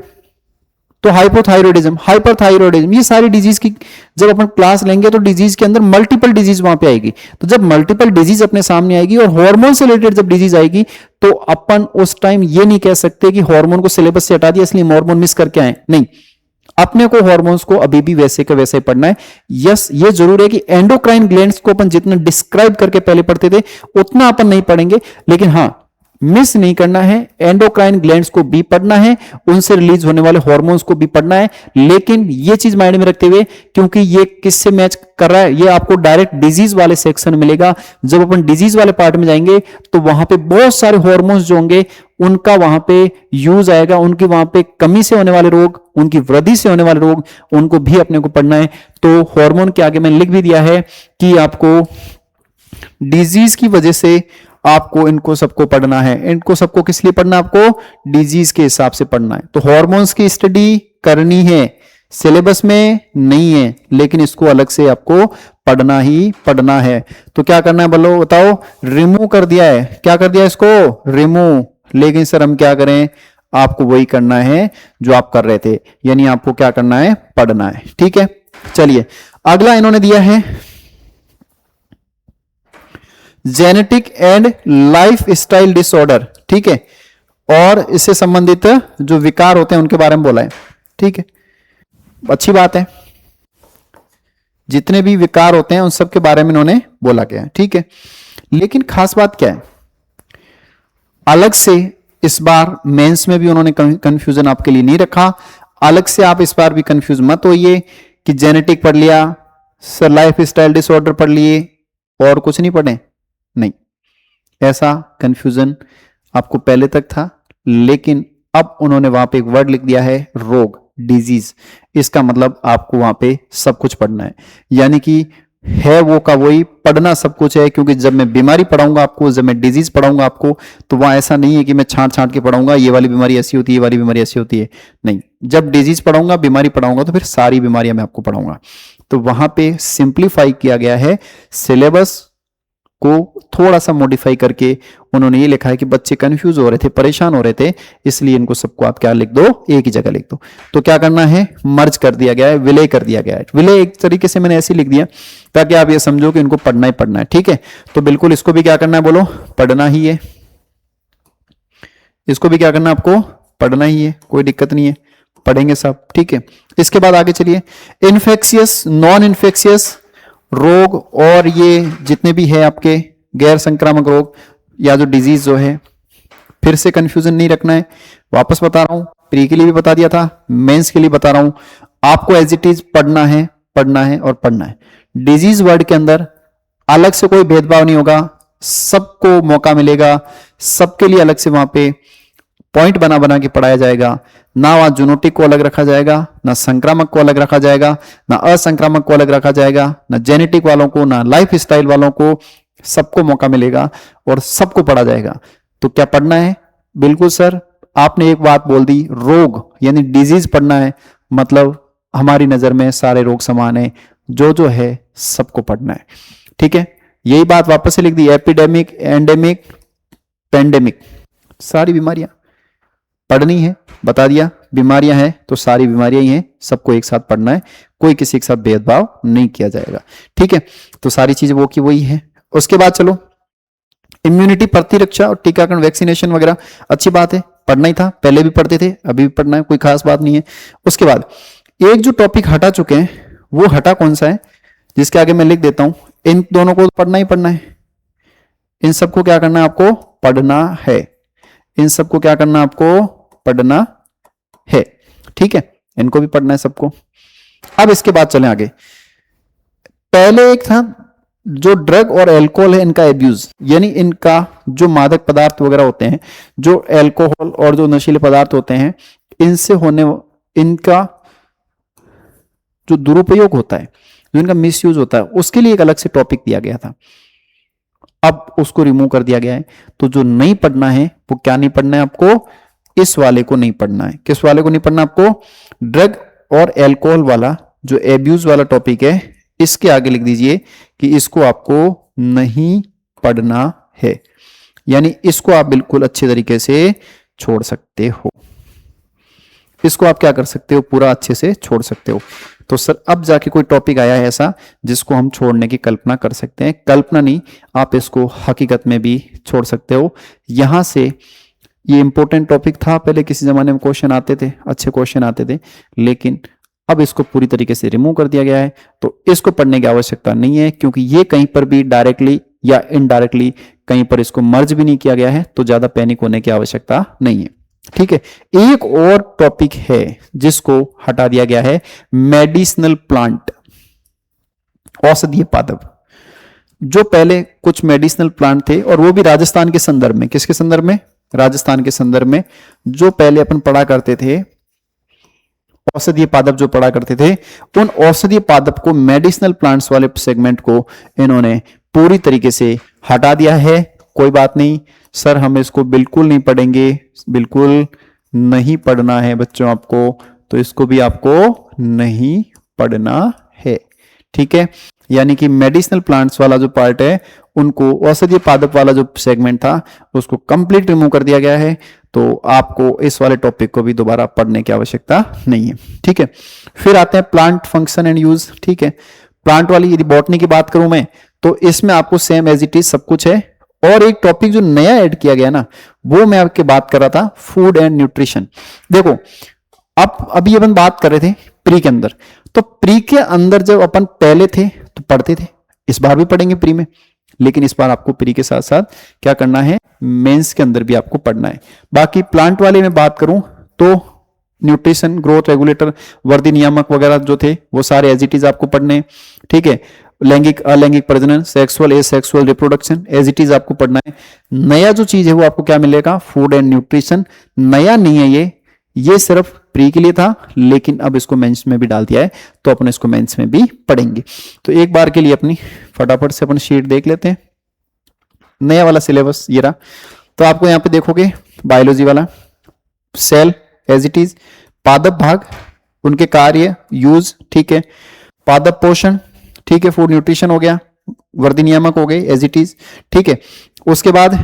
तो हाइपोथायरॉयडिज्म, हाइपरथायरॉयडिज्म, ये सारी डिजीज की जब अपन क्लास लेंगे तो डिजीज के अंदर मल्टीपल डिजीज वहां पे आएगी। तो जब मल्टीपल डिजीज अपने सामने आएगी और हार्मोन से रिलेटेड जब डिजीज आएगी तो अपन उस टाइम ये नहीं कह सकते कि हार्मोन को सिलेबस से हटा दिया इसलिए हार्मोन मिस करके आए, नहीं, अपने को हार्मोन्स को अभी भी वैसे का वैसे ही पढ़ना है। यस, ये जरूर है कि एंडोक्राइन ग्लैंड्स को अपन जितना डिस्क्राइब करके पहले पढ़ते थे उतना अपन नहीं पढ़ेंगे, लेकिन हाँ मिस नहीं करना है, एंडोक्राइन ग्लैंड्स को भी पढ़ना है, उनसे रिलीज होने वाले हार्मोन्स को भी पढ़ना है। लेकिन ये चीज माइंड में रखते हुए, क्योंकि ये किससे मैच कर रहा है, ये आपको डायरेक्ट डिजीज वाले सेक्शन मिलेगा। जब अपन डिजीज वाले पार्ट में जाएंगे तो वहां पे बहुत सारे हार्मोन्स जो होंगे उनका वहां पे यूज आएगा, उनकी वहां पे कमी से होने वाले रोग, उनकी वृद्धि से होने वाले रोग, उनको भी अपने को पढ़ना है। तो हार्मोन के आगे मैंने लिख भी दिया है कि आपको डिजीज की वजह से आपको इनको सबको पढ़ना है। इनको सबको किस लिए पढ़ना है? आपको डिजीज के हिसाब से पढ़ना है। तो हार्मोन्स की स्टडी करनी है, सिलेबस में नहीं है, लेकिन इसको अलग से आपको पढ़ना ही पढ़ना है। तो क्या करना है बोलो, बताओ? रिमूव कर दिया है, क्या कर दिया इसको? रिमूव। लेकिन सर हम क्या करें? आपको वही करना है जो आप कर रहे थे, यानी आपको क्या करना है? पढ़ना है। ठीक है, चलिए अगला इन्होंने दिया है genetic and life style disorder. ठीक है, और इससे संबंधित जो विकार होते हैं उनके बारे में बोला है। ठीक है, अच्छी बात है, जितने भी विकार होते हैं उन सब के बारे में इन्होंने बोला गया है। ठीक है, लेकिन खास बात क्या है, अलग से इस बार मेंस में भी उन्होंने कंफ्यूजन आपके लिए नहीं रखा। अलग से आप इस बार भी कंफ्यूज मत होइए कि जेनेटिक पढ़ लिया सर, लाइफ स्टाइल डिसऑर्डर पढ़ लिए और कुछ नहीं पढ़े, नहीं, ऐसा कंफ्यूजन आपको पहले तक था। लेकिन अब उन्होंने वहां पे एक वर्ड लिख दिया है रोग, डिजीज। इसका मतलब आपको वहां पे सब कुछ पढ़ना है, यानी कि है वो का वही, पढ़ना सब कुछ है। क्योंकि जब मैं बीमारी पढ़ाऊंगा आपको, जब मैं डिजीज पढ़ाऊंगा आपको, तो वहां ऐसा नहीं है कि मैं छांट छांट के पढ़ाऊंगा, ये वाली बीमारी ऐसी होती है, ये वाली बीमारी ऐसी होती है, नहीं। जब डिजीज पढ़ाऊंगा, बीमारी पढ़ाऊंगा, तो फिर सारी बीमारियां मैं आपको पढ़ाऊंगा। तो वहां पे सिंप्लीफाई किया गया है, सिलेबस को थोड़ा सा मॉडिफाई करके उन्होंने ये लिखा है कि बच्चे कंफ्यूज हो रहे थे, परेशान हो रहे थे, इसलिए इनको सबको आप क्या लिख दो? एक ही जगह लिख दो। तो क्या करना है? मर्ज कर दिया गया है, विलय कर दिया गया है। विलय एक तरीके से मैंने ऐसे लिख दिया ताकि आप ये समझो कि इनको पढ़ना ही पढ़ना है। ठीक है, तो बिल्कुल इसको भी क्या करना है? बोलो, पढ़ना ही है। इसको भी क्या करना है? आपको पढ़ना ही है, कोई दिक्कत नहीं है, पढ़ेंगे सब। ठीक है, इसके बाद आगे चलिए, इन्फेक्शियस, नॉन इन्फेक्शियस रोग और ये जितने भी है आपके गैर संक्रामक रोग या जो डिजीज जो है, फिर से कंफ्यूजन नहीं रखना है, वापस बता रहा हूं, प्री के लिए भी बता दिया था, मेंस के लिए बता रहा हूं, आपको एज इट इज पढ़ना है, पढ़ना है और पढ़ना है। डिजीज वर्ड के अंदर अलग से कोई भेदभाव नहीं होगा, सबको मौका मिलेगा, सबके लिए अलग से वहां पे पॉइंट बना बना के पढ़ाया जाएगा। ना वहां जूनोटिक को अलग रखा जाएगा, ना संक्रामक को अलग रखा जाएगा, ना असंक्रामक को अलग रखा जाएगा, ना जेनेटिक वालों को, ना लाइफ स्टाइल वालों को, सबको मौका मिलेगा और सबको पढ़ा जाएगा। तो क्या पढ़ना है? बिल्कुल सर, आपने एक बात बोल दी, रोग यानी डिजीज पढ़ना है, मतलब हमारी नजर में सारे रोग समान है, जो है सबको पढ़ना है। ठीक है, यही बात वापस से लिख दी, एपिडेमिक, एंडेमिक, पेंडेमिक, सारी बीमारियां पढ़नी है, बता दिया। बीमारियां हैं तो सारी बीमारियां ही हैं, सबको एक साथ पढ़ना है, कोई किसी के साथ भेदभाव नहीं किया जाएगा। ठीक है, तो सारी चीजें वो की वही है। उसके बाद चलो, इम्यूनिटी, प्रतिरक्षा और टीकाकरण, वैक्सीनेशन वगैरह, अच्छी बात है, पढ़ना ही था, पहले भी पढ़ते थे, अभी भी पढ़ना है, कोई खास बात नहीं है। उसके बाद एक जो टॉपिक हटा चुके हैं, वो हटा कौन सा है, जिसके आगे मैं लिख देता हूं, इन दोनों को पढ़ना ही पढ़ना है, इन सबको क्या करना है आपको, पढ़ना है, इन सबको क्या करना है आपको, पढ़ना है। ठीक है, इनको भी पढ़ना है सबको। अब इसके बाद चलें आगे। पहले एक था जो ड्रग और एल्कोहल है, इनका एब्यूज, यानी इनका जो मादक पदार्थ वगैरह होते हैं, जो एल्कोहल और जो नशीले पदार्थ होते हैं, इनसे होने, इनका जो दुरुपयोग होता है, जो इनका मिसयूज होता है, उसके लिए एक अलग से टॉपिक दिया गया था। अब उसको रिमूव कर दिया गया है। तो जो नहीं पढ़ना है वो क्या नहीं पढ़ना है आपको, इस वाले को नहीं पढ़ना है। किस वाले को नहीं पढ़ना आपको, ड्रग और एल्कोहल वाला जो एब्यूज वाला टॉपिक है, इसके आगे लिख दीजिए कि इसको आपको नहीं पढ़ना है, यानी इसको आप बिल्कुल अच्छे तरीके से छोड़ सकते हो, इसको आप क्या कर सकते हो, पूरा अच्छे से छोड़ सकते हो। तो सर अब जाके कोई टॉपिक आया है ऐसा जिसको हम छोड़ने की कल्पना कर सकते हैं, कल्पना नहीं, आप इसको हकीकत में भी छोड़ सकते हो। यहां से ये इंपॉर्टेंट टॉपिक था, पहले किसी जमाने में क्वेश्चन आते थे, अच्छे क्वेश्चन आते थे, लेकिन अब इसको पूरी तरीके से रिमूव कर दिया गया है, तो इसको पढ़ने की आवश्यकता नहीं है, क्योंकि ये कहीं पर भी डायरेक्टली या इनडायरेक्टली कहीं पर इसको मर्ज भी नहीं किया गया है, तो ज्यादा पैनिक होने की आवश्यकता नहीं है। ठीक है, एक और टॉपिक है जिसको हटा दिया गया है, मेडिसिनल प्लांट, औषधीय पादप। जो पहले कुछ मेडिसिनल प्लांट थे, और वो भी राजस्थान के संदर्भ में, किसके संदर्भ में, राजस्थान के संदर्भ में, जो पहले अपन पढ़ा करते थे, औषधीय पादप जो पढ़ा करते थे, उन औषधीय पादप को, मेडिसिनल प्लांट्स वाले सेगमेंट को इन्होंने पूरी तरीके से हटा दिया है। कोई बात नहीं सर, हम इसको बिल्कुल नहीं पढ़ेंगे, बिल्कुल नहीं पढ़ना है बच्चों आपको, तो इसको भी आपको नहीं पढ़ना है। ठीक है, यानी कि मेडिसिनल प्लांट्स वाला जो पार्ट है, उनको, औषधीय पादप वाला जो सेगमेंट था, उसको कंप्लीट रिमूव कर दिया गया है, तो आपको इस वाले टॉपिक को भी दोबारा पढ़ने की आवश्यकता नहीं है। ठीक है, फिर आते हैं प्लांट फंक्शन एंड यूज। ठीक है, प्लांट वाली यदि बॉटनी की बात करूं मैं, तो इसमें आपको सेम एज इट इज सब कुछ है, और एक टॉपिक जो नया ऐड किया गया ना, वो मैं आपके बात कर रहा था, फूड एंड न्यूट्रिशन। देखो, अब अभी अपन बात कर रहे थे प्री के अंदर, तो प्री के अंदर जब अपन पहले थे तो पढ़ते थे, इस बार भी पढ़ेंगे प्री में, लेकिन इस बार आपको प्री के साथ साथ क्या करना है, मेंस के अंदर भी आपको पढ़ना है। बाकी प्लांट वाले में बात करूं तो न्यूट्रिशन, ग्रोथ रेगुलेटर, वर्दी नियामक वगैरह जो थे, वो सारे एज इट इज आपको पढ़ने। ठीक है, लैंगिक अलैंगिक प्रजनन, sexual asexual reproduction, as it is आपको पढ़ना है। नया जो चीज है वो आपको क्या मिलेगा, फूड एंड न्यूट्रिशन। नया नहीं है ये सिर्फ प्री के लिए था, लेकिन अब इसको मेंस में भी डाल दिया है, तो अपन इसको मेंस में भी पढ़ेंगे। तो एक बार के लिए अपनी फटाफट से अपन शीट देख लेते हैं, नया वाला सिलेबस ये रहा। तो आपको यहां पे देखोगे बायोलॉजी वाला, सेल एज इट इज, पादप भाग, उनके कार्य, यूज, ठीक है, पादप पोषण, ठीक है, फूड न्यूट्रिशन हो गया, वर्दी नियामक हो गए एज इट इज। ठीक है, उसके बाद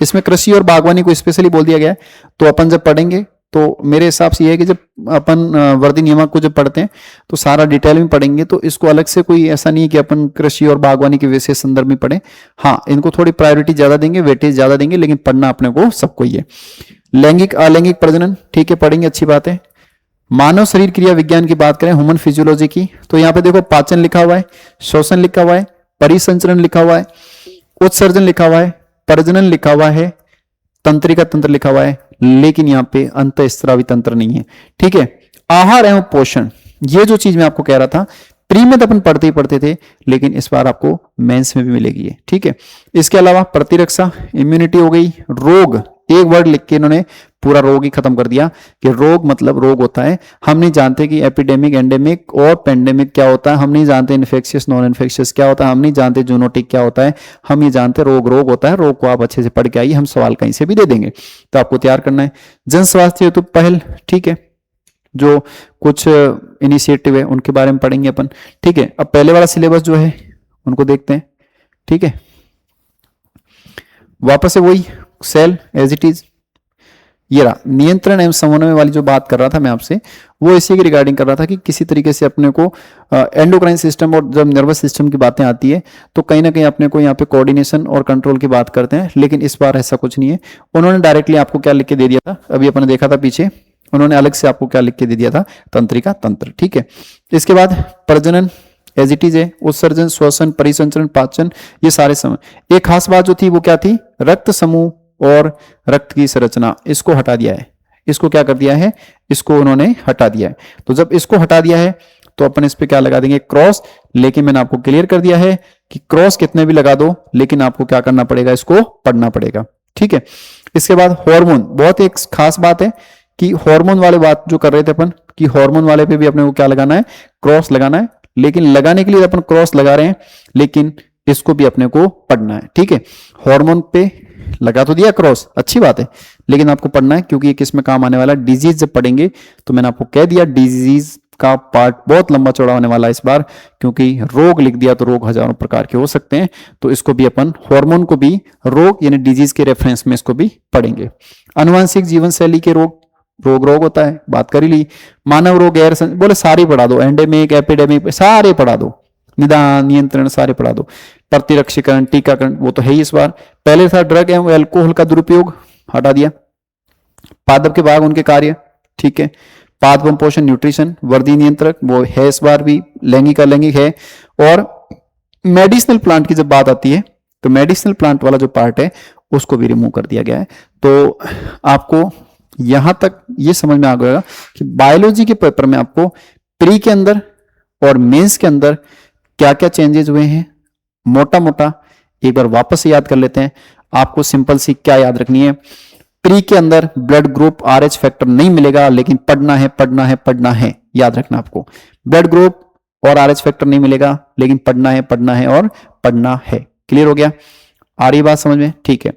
इसमें कृषि और बागवानी को स्पेशली बोल दिया गया है, तो अपन जब पढ़ेंगे तो मेरे हिसाब से ये है कि जब अपन वर्दी नियामक को जब पढ़ते हैं तो सारा डिटेल में पढ़ेंगे, तो इसको अलग से कोई ऐसा नहीं है कि अपन कृषि और बागवानी के विशेष संदर्भ में पढ़ें। हाँ, इनको थोड़ी प्रायोरिटी ज्यादा देंगे, वेटेज ज्यादा देंगे, लेकिन पढ़ना अपने को सबको ही है। लैंगिक अलैंगिक प्रजनन, ठीक है, पढ़ेंगे, अच्छी बात है। मानव शरीर क्रिया विज्ञान की बात करें, ह्यूमन फिजियोलॉजी की, तो यहाँ पे देखो पाचन लिखा हुआ है, श्वसन लिखा हुआ है, परिसंचरण लिखा हुआ है, उत्सर्जन लिखा हुआ है, प्रजनन लिखा हुआ है, तंत्रिका तंत्र लिखा हुआ है, लेकिन यहाँ पे अंतःस्रावी तंत्र नहीं है। ठीक है, आहार एवं पोषण, ये जो चीज मैं आपको कह रहा था प्री में तो अपन पढ़ते ही पढ़ते थे, लेकिन इस बार आपको मेंस में भी मिलेगी ये। ठीक है, इसके अलावा प्रतिरक्षा, इम्यूनिटी हो गई। रोग, एक वर्ड लिख के इन्होंने पूरा रोग ही खत्म कर दिया कि रोग मतलब रोग होता है। हम नहीं जानते कि एपिडेमिक, एंडेमिक और पेंडेमिक क्या होता है, हम नहीं जानते इन्फेक्शियस, नॉन इन्फेक्शियस क्या होता है, हम नहीं जानते जूनोटिक क्या होता है, हम ये जानते रोग रोग होता है। रोग को आप अच्छे से पढ़ के आइए, हम सवाल कहीं से भी दे देंगे, तो आपको तैयार करना है। जन स्वास्थ्य हेतु पहल, ठीक है, जो कुछ इनिशिएटिव है उनके बारे में पढ़ेंगे अपन। ठीक है, अब पहले वाला सिलेबस जो है उनको देखते हैं। ठीक है, वापस से वही सेल एज इट इज, ये रहा नियंत्रण एवं समन्वय वाली जो बात कर रहा था मैं आपसे, वो इसी के रिगार्डिंग कर रहा था कि किसी तरीके से अपने को एंडोक्राइन सिस्टम और जब नर्वस सिस्टम की बातें आती है तो कहीं ना कहीं अपने को यहाँ पे कोऑर्डिनेशन और कंट्रोल की बात करते हैं, लेकिन इस बार ऐसा कुछ नहीं है। उन्होंने डायरेक्टली आपको क्या लिख के दे दिया था, अभी अपन ने देखा था पीछे, उन्होंने अलग से आपको क्या लिख के दे दिया था, तंत्रिका तंत्र। ठीक है, इसके बाद प्रजनन एज इट इज है, उत्सर्जन, श्वसन, परिसंचरण, पाचन, ये सारे समय। एक खास बात जो थी वो क्या थी, रक्त समूह और रक्त की संरचना, इसको हटा दिया है। इसको क्या कर दिया है, इसको उन्होंने हटा दिया है। तो जब इसको हटा दिया है तो अपन इस पे क्या लगा देंगे, क्रॉस। लेकिन मैंने आपको क्लियर कर दिया है कि क्रॉस कितने भी लगा दो, लेकिन आपको क्या करना पड़ेगा, इसको पढ़ना पड़ेगा। ठीक है, इसके बाद हार्मोन, बहुत एक खास बात है कि हार्मोन वाले बात जो कर रहे थे अपन, कि हार्मोन वाले पे भी अपने को क्या लगाना है, क्रॉस लगाना है। लेकिन लगाने के लिए अपन क्रॉस लगा रहे हैं, लेकिन इसको भी अपने को पढ़ना है। ठीक है, हार्मोन पे लगा तो दिया क्रॉस, अच्छी बात है, लेकिन आपको पढ़ना है क्योंकि ये किस में काम आने वाला है, डिजीज जब पढ़ेंगे तो मैंने आपको कह दिया डिजीज का पार्ट बहुत लंबा चौड़ा होने वाला है इस बार, क्योंकि रोग लिख दिया तो रोग हजारों प्रकार के हो सकते हैं। तो इसको भी अपन हार्मोन को भी रोग यानी डिजीज के रेफरेंस में इसको भी पढ़ेंगे। अनुवांशिक जीवन शैली के रोग, रोग रोग होता है, बात कर ही ली। मानव रोग, गैर बोले सारे पढ़ा दो, एंडेमिक, एपिडेमिक सारे पढ़ा दो, निदान, नियंत्रण सारे पढ़ा दो। प्रतिरक्षीकरण, टीकाकरण वो तो है ही इस बार। पहले था ड्रग एवं अल्कोहल का दुरुपयोग, हटा दिया। पादप के भाग, उनके कार्य, ठीक है। पाद एवं पोषण, न्यूट्रिशन, वर्दी नियंत्रक वो है इस बार भी, लैंगिक अलैंगिक है। और मेडिसिनल प्लांट की जब बात आती है तो मेडिसिनल प्लांट वाला जो पार्ट है उसको भी रिमूव कर दिया गया है। तो आपको यहां तक ये समझ में आ गया कि बायोलॉजी के पेपर में आपको प्री के अंदर और मेंस के अंदर क्या क्या चेंजेस हुए हैं, मोटा मोटा एक बार वापस से याद कर लेते हैं। आपको सिंपल सी क्या याद रखनी है, प्री के अंदर ब्लड ग्रुप RH फैक्टर नहीं मिलेगा, लेकिन पढ़ना है पढ़ना है पढ़ना है, याद रखना आपको। ब्लड ग्रुप और RH फैक्टर नहीं मिलेगा, लेकिन पढ़ना है पढ़ना है और पढ़ना है। क्लियर हो गया, आ रही बात समझ में? ठीक है।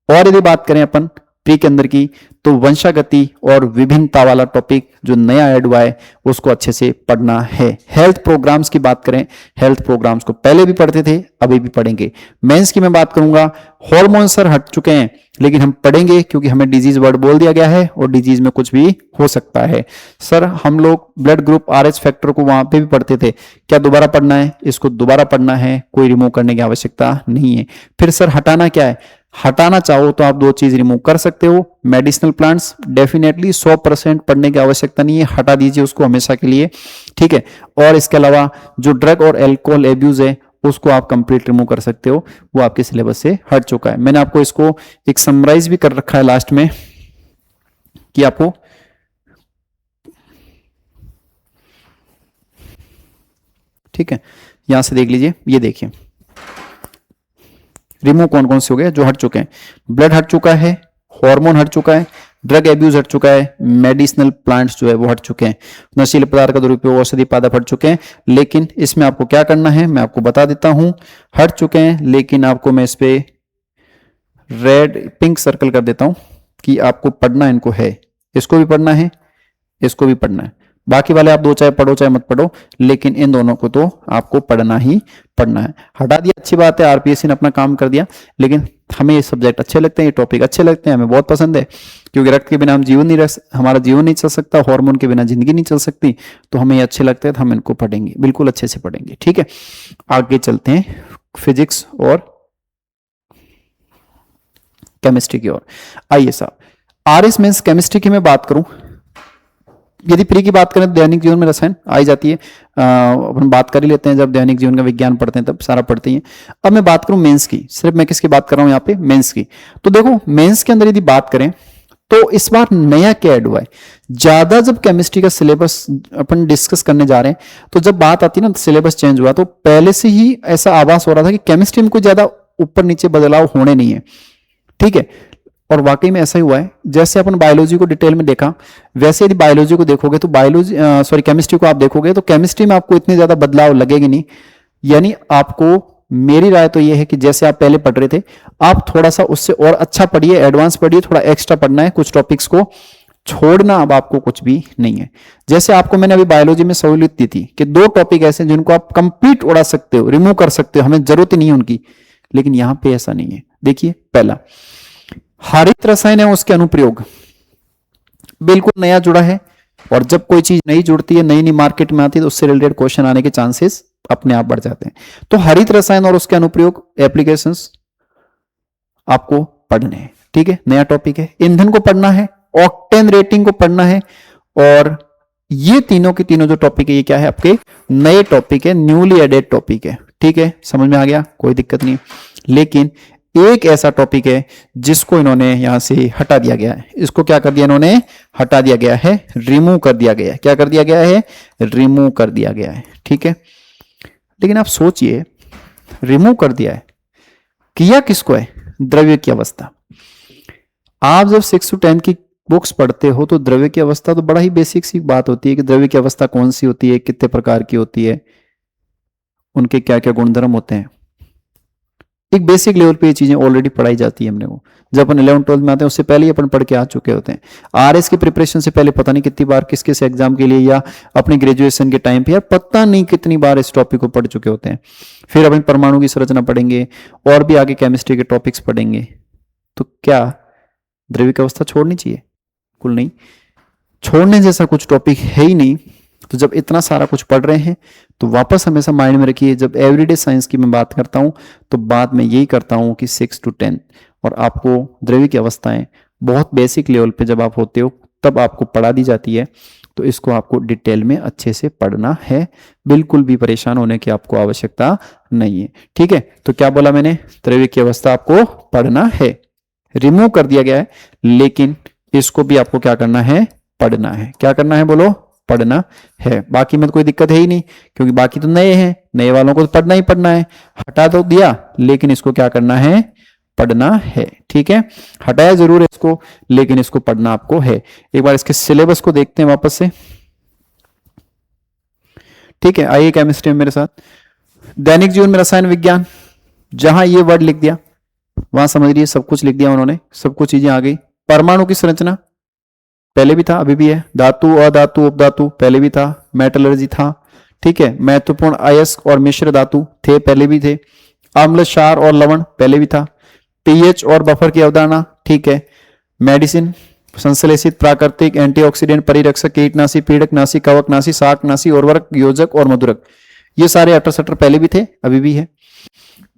और यदि बात करें अपन प्री के अंदर की, तो वंशागति और विभिन्नता वाला टॉपिक जो नया ऐड हुआ है उसको अच्छे से पढ़ना है। हेल्थ प्रोग्राम्स की बात करें, हेल्थ प्रोग्राम्स को पहले भी पढ़ते थे, अभी भी पढ़ेंगे। मेंस की मैं बात करूंगा, हार्मोन सर हट चुके हैं, लेकिन हम पढ़ेंगे क्योंकि हमें डिजीज वर्ड बोल दिया गया है और डिजीज में कुछ भी हो सकता है। सर हम लोग ब्लड ग्रुप RH फैक्टर को वहां पे भी पढ़ते थे, क्या दोबारा पढ़ना है? इसको दोबारा पढ़ना है, कोई रिमूव करने की आवश्यकता नहीं है। फिर सर हटाना क्या है? हटाना चाहो तो आप दो चीज रिमूव कर सकते हो। मेडिसिनल प्लांट्स डेफिनेटली 100% पढ़ने की आवश्यकता नहीं है, हटा दीजिए उसको हमेशा के लिए, ठीक है। और इसके अलावा जो ड्रग और एल्कोहल एब्यूज है उसको आप कंप्लीट रिमूव कर सकते हो, वो आपके सिलेबस से हट चुका है। मैंने आपको इसको एक समराइज भी कर रखा है लास्ट में कि आपको ठीक है, यहां से देख लीजिए, ये देखिए रिमूव कौन कौन से हो गए जो हट चुके हैं। ब्लड हट चुका है, हार्मोन हट चुका है, ड्रग एब्यूज हट चुका है, मेडिसिनल प्लांट्स जो है वो हट चुके हैं, नशीले पदार्थ का दुरुपयोग, औषधि पादप हट चुके हैं। लेकिन इसमें आपको क्या करना है मैं आपको बता देता हूं, हट चुके हैं, लेकिन आपको मैं इस पे रेड पिंक सर्कल कर देता हूं कि आपको पढ़ना इनको है, इसको भी पढ़ना है, इसको भी पढ़ना है। बाकी वाले आप दो चाहे पढ़ो चाहे मत पढ़ो, लेकिन इन दोनों को तो आपको पढ़ना ही पढ़ना है। हटा दिया, अच्छी बात है, RPSC ने अपना काम कर दिया, लेकिन हमें ये सब्जेक्ट अच्छे लगते हैं, ये टॉपिक अच्छे लगते हैं, हमें बहुत पसंद है, क्योंकि रक्त के बिना हम जीवन नहीं रह, हमारा जीवन नहीं चल सकता, हार्मोन के बिना जिंदगी नहीं चल सकती, तो हमें ये अच्छे लगते हैं, तो हम इनको पढ़ेंगे, बिल्कुल अच्छे से पढ़ेंगे, ठीक है। आगे चलते हैं फिजिक्स और केमिस्ट्री की ओर। आइए साहब, RS मींस केमिस्ट्री की मैं बात करूं यदि प्री की बात करें तो दैनिक जीवन में रसायन आई जाती है, अपन बात कर ही लेते हैं, जब दैनिक जीवन का विज्ञान पढ़ते हैं तब सारा पढ़ते हैं। अब मैं बात करूं मेंस की, सिर्फ मैं किसकी बात कर रहा हूं यहाँ पे, मेंस की। तो देखो मेंस के अंदर यदि बात करें तो इस बार नया क्या ऐड हुआ है, ज्यादा जब केमिस्ट्री का सिलेबस अपन डिस्कस करने जा रहे हैं तो जब बात आती है ना सिलेबस चेंज हुआ, तो पहले से ही ऐसा आभास हो रहा था कि केमिस्ट्री में कोई ज्यादा ऊपर नीचे बदलाव होने नहीं है, ठीक है। और वाकई में ऐसा ही हुआ है। जैसे अपन बायोलॉजी को डिटेल में देखा, वैसे यदि बायोलॉजी को देखोगे तो केमिस्ट्री को आप देखोगे तो केमिस्ट्री में आपको इतने ज्यादा बदलाव लगेंगे नहीं। यानी आपको, मेरी राय तो यह है कि जैसे आप पहले पढ़ रहे थे, आप थोड़ा सा उससे और अच्छा पढ़िए, एडवांस पढ़िए, थोड़ा एक्स्ट्रा पढ़ना है, कुछ टॉपिक्स को छोड़ना अब आपको कुछ भी नहीं है। जैसे आपको मैंने अभी बायोलॉजी में सहूलियत दी थी कि 2 टॉपिक ऐसे हैं जिनको आप कंप्लीट उड़ा सकते हो, रिमूव कर सकते हो, हमें जरूरत ही नहीं है उनकी, लेकिन यहां पे ऐसा नहीं है। देखिए पहला हरित रसायन है उसके अनुप्रयोग, बिल्कुल नया जुड़ा है। और जब कोई चीज नई जुड़ती है, नई नई मार्केट में आती है, तो उससे रिलेटेड क्वेश्चन आने के चांसेस अपने आप बढ़ जाते हैं। तो हरित रसायन और उसके अनुप्रयोग एप्लीकेशंस आपको पढ़ने हैं, ठीक है, नया टॉपिक है। ईंधन को पढ़ना है, ऑक्टेन रेटिंग को पढ़ना है, और ये तीनों के तीनों जो टॉपिक है ये क्या है, आपके नए टॉपिक है, न्यूली एडेड टॉपिक है, ठीक है, समझ में आ गया, कोई दिक्कत नहीं। लेकिन एक ऐसा टॉपिक है जिसको इन्होंने यहां से हटा दिया गया है। इसको क्या कर दिया इन्होंने, हटा दिया गया है, रिमूव कर दिया गया है। क्या कर दिया गया है, रिमूव कर दिया गया है, ठीक है। लेकिन आप सोचिए, रिमूव कर दिया है, किया किसको है, द्रव्य की अवस्था। आप जब 6 to 10 की बुक्स पढ़ते हो तो द्रव्य की अवस्था तो बड़ा ही बेसिक सी बात होती है कि द्रव्य की अवस्था कौन सी होती है, कितने प्रकार की होती है, उनके क्या क्या गुणधर्म होते हैं। एक बेसिक लेवल पे ये चीजें ऑलरेडी पढ़ाई जाती है हमने को, जब अपन 11 12 में आते हैं उससे पहले ही अपन पढ़ के आ चुके होते हैं। आरएस की प्रिपरेशन से पहले पता नहीं कितनी बार किस किस एग्जाम के लिए या अपने ग्रेजुएशन के टाइम पे यार पता नहीं कितनी बार इस टॉपिक को पढ़ चुके होते हैं। फिर अपन परमाणु की संरचना पढ़ेंगे और भी आगे केमिस्ट्री के टॉपिक्स पढ़ेंगे। तो क्या द्रव्य की अवस्था छोड़नी चाहिए, बिल्कुल नहीं, छोड़ने जैसा कुछ टॉपिक है ही नहीं। तो जब इतना सारा कुछ पढ़ रहे हैं तो वापस हमेशा माइंड में रखिए, जब एवरीडे साइंस की मैं बात करता हूं तो बात मैं यही करता हूं कि 6 to 10 और आपको द्रव्य की अवस्थाएं बहुत बेसिक लेवल पे जब आप होते हो तब आपको पढ़ा दी जाती है। तो इसको आपको डिटेल में अच्छे से पढ़ना है, बिल्कुल भी परेशान होने की आपको आवश्यकता नहीं है, ठीक है। तो क्या बोला मैंने, द्रव्य की अवस्था आपको पढ़ना है, रिमूव कर दिया गया है, लेकिन इसको भी आपको क्या करना है, पढ़ना है। क्या करना है बोलो, पढ़ना है। बाकी में तो कोई दिक्कत है ही नहीं, क्योंकि बाकी तो नए हैं, नए वालों को तो पढ़ना ही पढ़ना है। हटा तो दिया, लेकिन इसको क्या करना है, पढ़ना है, ठीक है। हटाया जरूर है इसको, लेकिन इसको पढ़ना आपको है। एक बार इसके सिलेबस को देखते हैं वापस से, ठीक है। आइए केमिस्ट्री में मेरे साथ, दैनिक जीवन में रसायन विज्ञान, जहां ये वर्ड लिख दिया वहां समझ लीजिए सब कुछ लिख दिया उन्होंने, सब कुछ चीजें आ गई। परमाणु की संरचना पहले भी था, अभी भी है। धातु, अधातु, उपधातु पहले भी था। मेटलर्जी था, ठीक है। महत्वपूर्ण अयस्क और मिश्र धातु थे, पहले भी थे। अम्ल, क्षार और लवण पहले भी था। पीएच और बफर की अवधारणा, ठीक है। मेडिसिन, संश्लेषित, प्राकृतिक, एंटीऑक्सीडेंट, परिरक्षक, कीटनाशी, पीड़कनाशी, कवकनाशी, शाकनाशी, उर्वरक, योजक और मधुरक, ये सारे अटर सटर पहले भी थे, अभी भी है।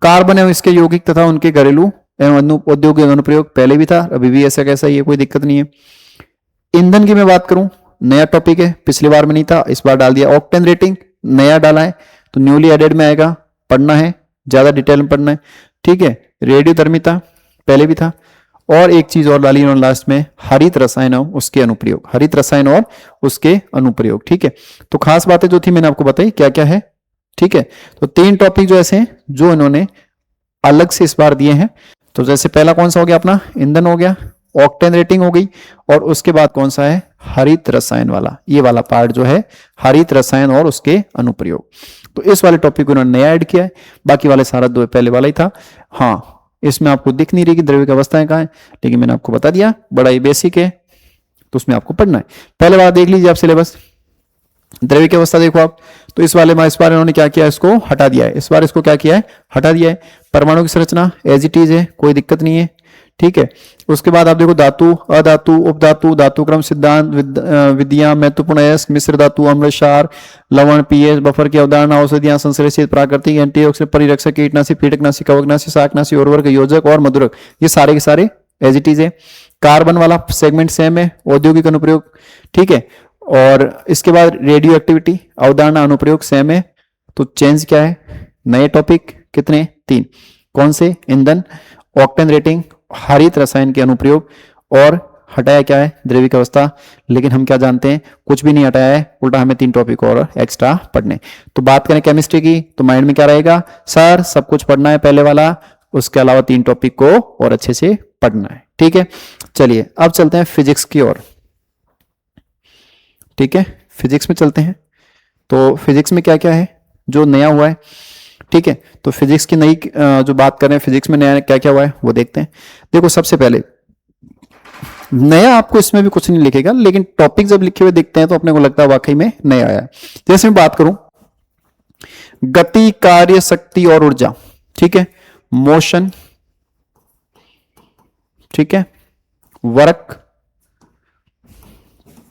कार्बन एवं इसके यौगिक तथा उनके घरेलू एवं औद्योगिक अनुप्रयोग पहले भी था, अभी भी ऐसा कैसा ही है, कोई दिक्कत नहीं है। ईंधन की मैं बात करूं, नया टॉपिक है, पिछली बार में नहीं था, इस बार डाल दिया। ऑक्टेन रेटिंग नया डाला है, तो न्यूली एडेड में आएगा, पढ़ना है, ज्यादा डिटेल में पढ़ना है, ठीक है। रेडियोधर्मिता पहले भी था। और एक चीज और डाली उन्होंने लास्ट में, हरित रसायन और उसके अनुप्रयोग, हरित रसायन और उसके अनुप्रयोग, ठीक है। तो खास बातें जो थी मैंने आपको बताई क्या क्या है, ठीक है। तो 3 टॉपिक जो ऐसे हैं जो इन्होंने अलग से इस बार दिए हैं। तो जैसे पहला कौन सा हो गया अपना, ईंधन हो गया, ऑक्टेन रेटिंग हो गई, और उसके बाद कौन सा है, हरित रसायन वाला, ये वाला पार्ट जो है हरित रसायन और उसके अनुप्रयोग। तो इस वाले टॉपिक को उन्होंने नया ऐड किया है, बाकी वाले सारा दो पहले वाला ही था। हाँ, इसमें आपको दिख नहीं रही कि द्रव्य की अवस्थाएं कहाँ है, लेकिन मैंने आपको बता दिया, बड़ा ही बेसिक है, तो उसमें आपको पढ़ना है। पहले वाला देख लीजिए आप सिलेबस, द्रव्य की अवस्था देखो आप, तो इस वाले में इस बार इन्होंने क्या किया, इसको हटा दिया है, इस बार इसको क्या किया है, हटा दिया है। परमाणु की संरचना एज इट इज है, कोई दिक्कत नहीं है, ठीक है। उसके बाद आप देखो धातु, अधातु, उपधातु, धातु क्रम सिद्धांत, विधियां, महत्वपूर्ण अयस्क, मिश्र धातु, अम्ल, क्षार, लवण, पीएच, बफर की अवधारणा, औषधियां, संश्लेषित, प्राकृतिक, एंटीऑक्सीडेंट, परिरक्षक, कीटनाशी, पीड़कनाशी, कवकनाशी, शाकनाशी, उर्वरक, योजक और मधुरक, ये सारे के सारे एज इट इज है। कार्बन वाला सेगमेंट सेम है, औद्योगिक अनुप्रयोग, ठीक है। और इसके बाद रेडियो एक्टिविटी, अवधारणा, अनुप्रयोग सेम है। तो चेंज क्या है, नए टॉपिक कितने, 3। कौन से, ईंधन, ऑक्टेन रेटिंग, हरित रसायन के अनुप्रयोग, और हटाया क्या है, द्रविक अवस्था। लेकिन हम क्या जानते हैं, कुछ भी नहीं हटाया है, उल्टा हमें 3 टॉपिक और एक्स्ट्रा पढ़ने। तो बात करें केमिस्ट्री की, तो माइंड में क्या रहेगा, सर सब कुछ पढ़ना है पहले वाला, उसके अलावा 3 टॉपिक को और अच्छे से पढ़ना है। ठीक है, चलिए अब चलते हैं फिजिक्स की ओर। ठीक है, फिजिक्स में चलते हैं। तो फिजिक्स में क्या क्या है जो नया हुआ है। ठीक है, तो फिजिक्स की नई जो बात कर रहे हैं, फिजिक्स में नया क्या क्या हुआ है वो देखते हैं। देखो सबसे पहले नया आपको इसमें भी कुछ नहीं लिखेगा, लेकिन टॉपिक जब लिखे हुए देखते हैं तो अपने को लगता है वाकई में नया आया है। जैसे मैं बात करूं गति, कार्य, शक्ति और ऊर्जा। ठीक है, मोशन, ठीक है, वर्क,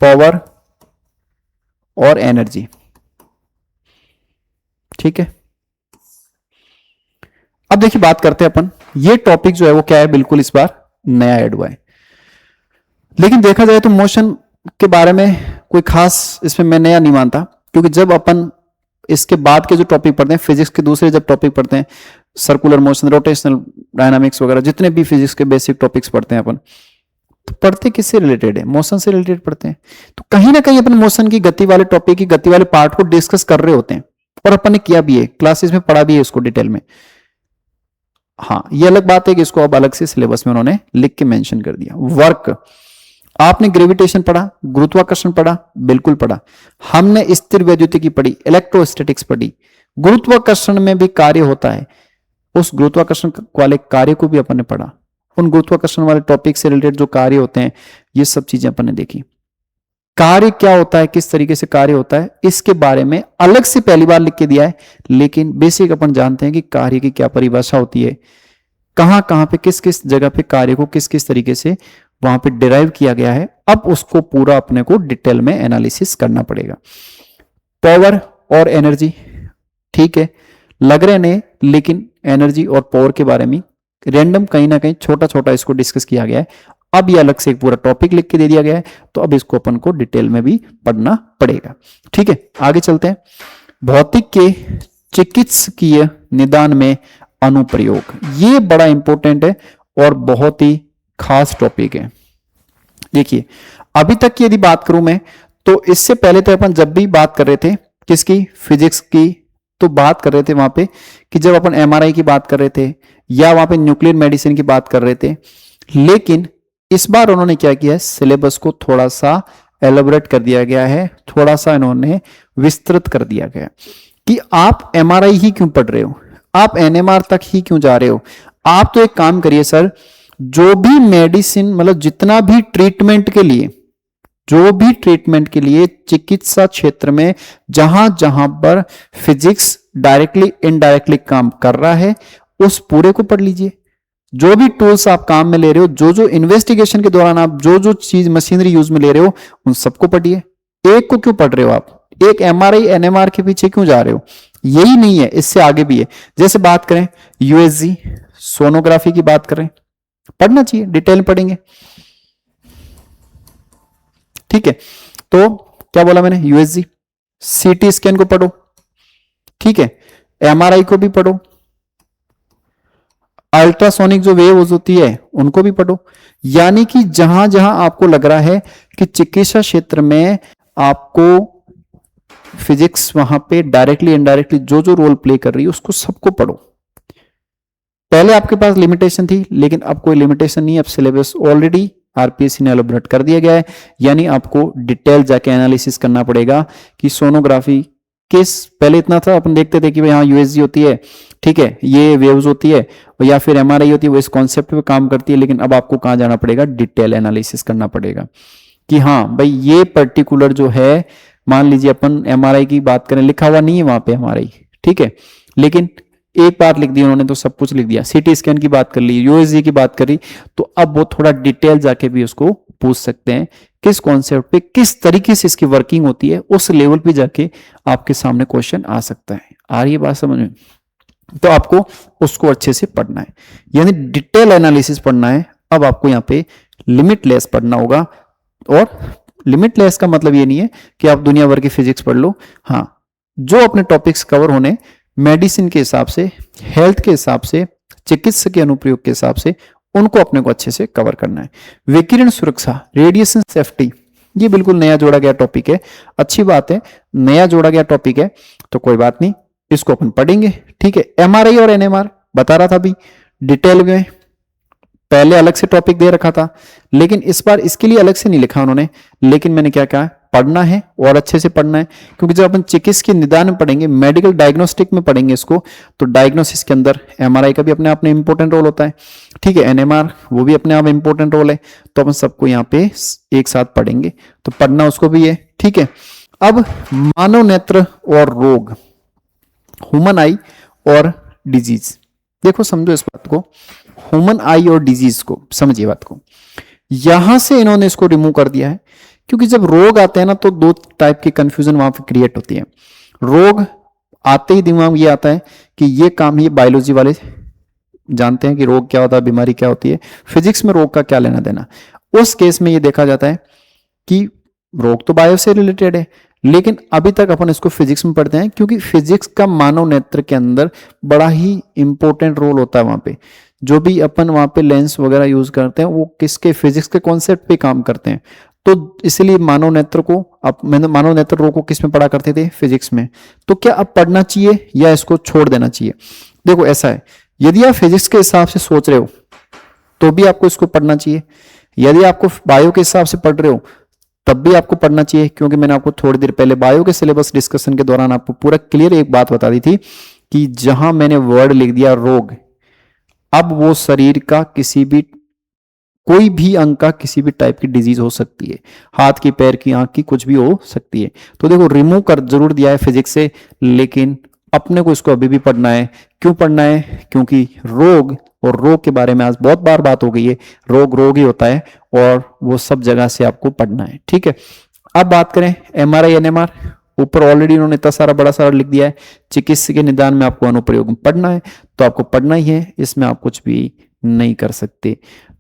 पावर और एनर्जी। ठीक है, अब देखिए बात करते हैं अपन, ये टॉपिक जो है वो क्या है, बिल्कुल इस बार नया ऐड हुआ है। लेकिन देखा जाए तो मोशन के बारे में कोई खास इसमें मैं नया नहीं मानता, क्योंकि जब अपन इसके बाद के जो टॉपिक पढ़ते हैं फिजिक्स के दूसरे जब टॉपिक पढ़ते हैं, सर्कुलर मोशन, रोटेशनल डायनामिक्स वगैरह, जितने भी फिजिक्स के बेसिक टॉपिक्स पढ़ते हैं अपन, तो पढ़ते किससे रिलेटेड है, मोशन से रिलेटेड पढ़ते हैं। तो कहीं ना कहीं अपन मोशन की गति वाले टॉपिक की गति वाले पार्ट को डिस्कस कर रहे होते हैं, और अपन ने किया भी है, क्लासेस में पढ़ा भी है इसको डिटेल में। हाँ, ये अलग बात है कि इसको अब अलग से सिलेबस में उन्होंने लिख के मेंशन कर दिया। वर्क, आपने ग्रेविटेशन पढ़ा, गुरुत्वाकर्षण पढ़ा, बिल्कुल पढ़ा। हमने स्थिर वैद्युतिकी पढ़ी, इलेक्ट्रोस्टैटिक्स पढ़ी। गुरुत्वाकर्षण में भी कार्य होता है, उस गुरुत्वाकर्षण वाले कार्य को भी अपन ने पढ़ा। उन गुरुत्वाकर्षण वाले टॉपिक से रिलेटेड जो कार्य होते हैं, ये सब चीजें अपन ने देखी। कार्य क्या होता है, किस तरीके से कार्य होता है, इसके बारे में अलग से पहली बार लिख के दिया है, लेकिन बेसिक अपन जानते हैं कि कार्य की क्या परिभाषा होती है, कहां कहां पे किस किस जगह पे कार्य को किस किस तरीके से वहां पे डिराइव किया गया है। अब उसको पूरा अपने को डिटेल में एनालिसिस करना पड़ेगा। पावर और एनर्जी, ठीक है, लग रहे नहीं, लेकिन एनर्जी और पावर के बारे में रैंडम कहीं ना कहीं छोटा छोटा इसको डिस्कस किया गया है। अब ये अलग से एक पूरा टॉपिक लिख के दे दिया गया है, तो अब इसको अपन को डिटेल में भी पढ़ना पड़ेगा। ठीक है, आगे चलते हैं। भौतिक के चिकित्सकीय निदान में अनुप्रयोग, ये बड़ा इंपॉर्टेंट है और बहुत ही खास टॉपिक है। देखिए अभी तक की यदि बात करूं मैं, तो इससे पहले तो अपन जब भी बात कर रहे थे किसकी, फिजिक्स की, तो बात कर रहे थे वहां पे कि जब अपन एमआरआई की बात कर रहे थे या वहां पे न्यूक्लियर मेडिसिन की बात कर रहे थे। लेकिन इस बार उन्होंने क्या किया है, सिलेबस को थोड़ा सा एलोबरेट कर दिया गया है, थोड़ा सा इन्होंने विस्तृत कर दिया गया कि आप एमआरआई ही क्यों पढ़ रहे हो, आप एनएमआर तक ही क्यों जा रहे हो। आप तो एक काम करिए सर, जो भी मेडिसिन मतलब जितना भी ट्रीटमेंट के लिए, जो भी ट्रीटमेंट के लिए चिकित्सा क्षेत्र में जहां जहां पर फिजिक्स डायरेक्टली इनडायरेक्टली काम कर रहा है, उस पूरे को पढ़ लीजिए। जो भी टूल्स आप काम में ले रहे हो, जो जो इन्वेस्टिगेशन के दौरान आप जो जो चीज मशीनरी यूज में ले रहे हो, उन सबको पढ़िए। एक को क्यों पढ़ रहे हो आप, एक एमआरआई एनएमआर के पीछे क्यों जा रहे हो। यही नहीं है, इससे आगे भी है। जैसे बात करें यूएसजी सोनोग्राफी की बात करें, पढ़ना चाहिए, डिटेल पढ़ेंगे। ठीक है, तो क्या बोला मैंने, यूएसजी, सीटी स्कैन को पढ़ो, ठीक है, एमआरआई को भी पढ़ो, अल्ट्रासोनिक जो वेव्स होती है उनको भी पढ़ो। यानी कि जहां जहां आपको लग रहा है कि चिकित्सा क्षेत्र में आपको फिजिक्स वहां पे डायरेक्टली इनडायरेक्टली जो जो रोल प्ले कर रही है, उसको सबको पढ़ो। पहले आपके पास लिमिटेशन थी, लेकिन अब कोई लिमिटेशन नहीं है, अब सिलेबस ऑलरेडी आरपीएससी ने एलोबरेट कर दिया गया है। यानी आपको डिटेल जाके एनालिसिस करना पड़ेगा कि सोनोग्राफी किस, पहले इतना था अपन देखते थे कि भाई हाँ यूएसजी होती है, ठीक है, ये वेव्स होती है, या फिर एमआरआई होती है, वो इस कॉन्सेप्ट पे काम करती है। लेकिन अब आपको कहां जाना पड़ेगा, डिटेल एनालिसिस करना पड़ेगा कि हाँ भाई ये पर्टिकुलर जो है, मान लीजिए अपन एमआरआई की बात करें, लिखा हुआ नहीं है वहां पे एमआरआई, ठीक है, लेकिन एक बात लिख दी उन्होंने तो सब कुछ लिख दिया। सीटी स्कैन की बात कर ली, यूएसजी की बात करी, तो अब वो थोड़ा डिटेल जाके भी उसको पूछ सकते हैं, किस कॉन्सेप्ट पे किस तरीके से इसकी वर्किंग होती है, उस लेवल पे जाके आपके सामने क्वेश्चन आ सकता है। आ रही है बात समझ में, तो आपको उसको अच्छे से पढ़ना है, यानी डिटेल एनालिसिस पढ़ना है। अब आपको यहाँ पे लिमिटलेस पढ़ना होगा और लिमिटलेस का मतलब ये नहीं है कि आप दुनिया भर की फिजिक्स पढ़ लो। हाँ, जो अपने टॉपिक्स कवर होने मेडिसिन के हिसाब से, हेल्थ के हिसाब से, चिकित्सा के अनुप्रयोग के हिसाब से, उनको अपने को अच्छे से कवर करना है। विकिरण सुरक्षा, रेडिएशन सेफ्टी, ये बिल्कुल नया जोड़ा गया टॉपिक है। अच्छी बात है, नया जोड़ा गया टॉपिक है तो कोई बात नहीं, इसको अपन पढ़ेंगे। ठीक है, एमआरआई और एनएमआर बता रहा था अभी डिटेल में, पहले अलग से टॉपिक दे रखा था, लेकिन इस बार इसके लिए अलग से नहीं लिखा उन्होंने। लेकिन मैंने क्या कहा, पढ़ना है और अच्छे से पढ़ना है, क्योंकि जब अपन चिकित्सा के निदान में पढ़ेंगे, मेडिकल डायग्नोस्टिक में पढ़ेंगे इसको, तो डायग्नोसिस के अंदर एमआरआई का भी अपने आप में इंपॉर्टेंट रोल होता है। ठीक है, एनएमआर वो भी अपने आप इंपॉर्टेंट रोल है, तो अपन सबको यहाँ पे एक साथ पढ़ेंगे, तो पढ़ना उसको भी है। ठीक है, अब मानव नेत्र और रोग, ह्यूमन आई और डिजीज, देखो समझो इस बात को, ह्यूमन आई और डिजीज को समझिए बात को। यहां से इन्होंने इसको रिमूव कर दिया है, क्योंकि जब रोग आते हैं ना तो दो टाइप की कंफ्यूजन वहां पे क्रिएट होती है। रोग आते ही दिमाग में ये आता है कि ये काम ये बायोलॉजी वाले जानते हैं कि रोग क्या होता है, बीमारी क्या होती है, फिजिक्स में रोग का क्या लेना देना। उस केस में ये देखा जाता है कि रोग तो बायो से रिलेटेड है, लेकिन अभी तक अपन इसको फिजिक्स में पढ़ते हैं, क्योंकि फिजिक्स का मानव नेत्र के अंदर बड़ा ही इंपॉर्टेंट रोल होता है। वहां पे जो भी अपन वहां पे लेंस वगैरह यूज करते हैं वो किसके, फिजिक्स के कॉन्सेप्ट पे काम करते हैं। तो इसलिए मानव नेत्र को, अब मैंने मानव नेत्र रोग को किस में पढ़ा करते थे, फिजिक्स में। तो क्या अब पढ़ना चाहिए या इसको छोड़ देना चाहिए? देखो ऐसा है, यदि आप फिजिक्स के हिसाब से सोच रहे हो तो भी आपको इसको पढ़ना चाहिए, यदि आपको बायो के हिसाब से पढ़ रहे हो तब भी आपको पढ़ना चाहिए, क्योंकि मैंने आपको थोड़ी देर पहले बायो के सिलेबस डिस्कशन के दौरान आपको पूरा क्लियर एक बात बता दी थी कि जहां मैंने वर्ड लिख दिया रोग, अब वो शरीर का किसी भी, कोई भी अंग का किसी भी टाइप की डिजीज हो सकती है, हाथ की, पैर की, आंख की, कुछ भी हो सकती है। तो देखो रिमूव कर जरूर दिया है फिजिक्स से, लेकिन अपने को इसको अभी भी पढ़ना है। क्यों पढ़ना है? क्योंकि रोग और रोग के बारे में आज बहुत बार बात हो गई है, रोग रोग ही होता है और वो सब जगह से आपको पढ़ना है। ठीक है, अब बात करें एमआरआई एनएमआर, ऊपर ऑलरेडी उन्होंने इतना सारा बड़ा सारा लिख दिया है। चिकित्सा के निदान में आपको अनुप्रयोग पढ़ना है तो आपको पढ़ना ही है, इसमें आप कुछ भी नहीं कर सकते।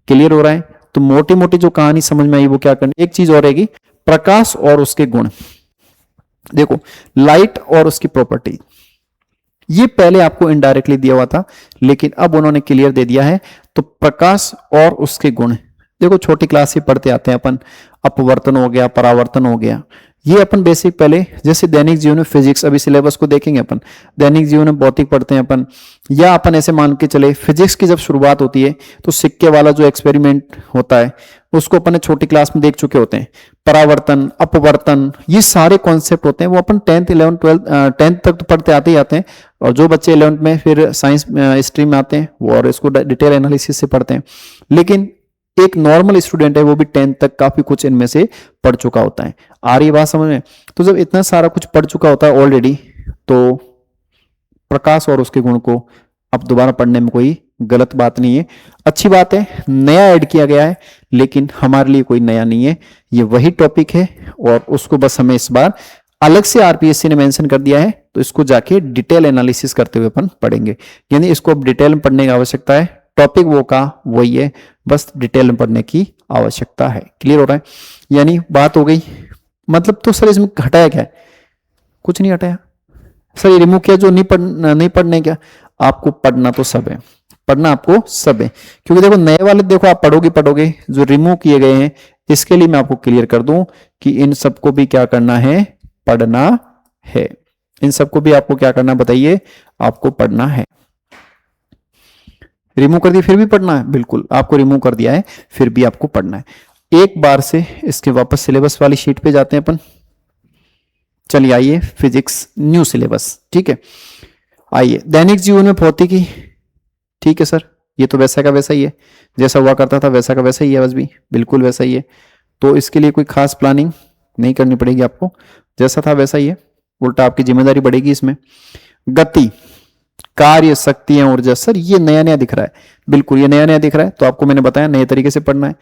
क्लियर हो रहा है? तो मोटी मोटी जो कहानी समझ में आई वो क्या करनी, एक चीज और रहेगी, प्रकाश और उसके गुण। देखो लाइट और उसकी प्रॉपर्टी, ये पहले आपको इनडायरेक्टली दिया हुआ था, लेकिन अब उन्होंने क्लियर दे दिया है। तो प्रकाश और उसके गुण, देखो छोटी क्लास से पढ़ते आते हैं अपन, अपवर्तन हो गया, परावर्तन हो गया, ये अपन बेसिक पहले, जैसे दैनिक जीवन में फिजिक्स, अभी सिलेबस को देखेंगे अपन, दैनिक जीवन में भौतिक पढ़ते हैं अपन, या अपन ऐसे मान के चले फिजिक्स की जब शुरुआत होती है तो सिक्के वाला जो एक्सपेरिमेंट होता है उसको अपन छोटी क्लास में देख चुके होते हैं। परावर्तन, अपवर्तन, ये सारे कॉन्सेप्ट होते हैं वो अपन 10th 11th 12th 10th तक तो पढ़ते आते ही आते हैं, और जो बच्चे 11th में फिर साइंस स्ट्रीम में आते हैं वो और इसको डिटेल एनालिसिस से पढ़ते हैं। लेकिन एक नॉर्मल स्टूडेंट है वो भी 10th तक काफी कुछ इनमें से पढ़ चुका होता है। आ रही बात समझ में? तो जब इतना सारा कुछ पढ़ चुका होता है ऑलरेडी, तो प्रकाश और उसके गुण को अब दोबारा पढ़ने में कोई गलत बात नहीं है, अच्छी बात है। नया ऐड किया गया है, लेकिन हमारे लिए कोई नया नहीं है, ये वही टॉपिक है, और उसको बस हमें इस बार अलग से आरपीएससी ने मेंशन कर दिया है, तो इसको जाके डिटेल एनालिसिस करते हुए अपन पढ़ेंगे। यानी इसको अब डिटेल में पढ़ने की आवश्यकता है, टॉपिक वो का वही है, बस डिटेल में पढ़ने की आवश्यकता है। क्लियर हो रहा है? यानी बात हो गई। मतलब तो सर इसमें हटाया क्या है? कुछ नहीं हटाया सर, ये रिमूव किया जो नहीं पढ़ने क्या, आपको पढ़ना तो सब है, पढ़ना आपको सब है। क्योंकि देखो नए वाले देखो आप पढ़ोगे, जो रिमूव किए गए हैं इसके लिए मैं आपको क्लियर कर दूं कि इन सबको भी क्या करना है, पढ़ना है। इन सबको भी आपको क्या करना बताइए, आपको पढ़ना है। रिमूव कर दिया फिर भी पढ़ना है, बिल्कुल आपको रिमूव कर दिया है फिर भी आपको पढ़ना है। एक बार से इसके वापस सिलेबस वाली शीट पे जाते हैं अपन। चलिए आइए, फिजिक्स न्यू सिलेबस। ठीक है, आइए दैनिक जीवन में भौतिकी। ठीक है सर, ये तो वैसा का वैसा ही है, जैसा हुआ करता था वैसा का वैसा ही है, बस भी बिल्कुल वैसा ही है। तो इसके लिए कोई खास प्लानिंग नहीं करनी पड़ेगी आपको, जैसा था वैसा ही है, उल्टा आपकी जिम्मेदारी बढ़ेगी इसमें। गति, कार्य, शक्तियां, ऊर्जा, सर ये नया नया दिख रहा है, बिल्कुल ये नया नया दिख रहा है, तो आपको मैंने बताया नए तरीके से पढ़ना है।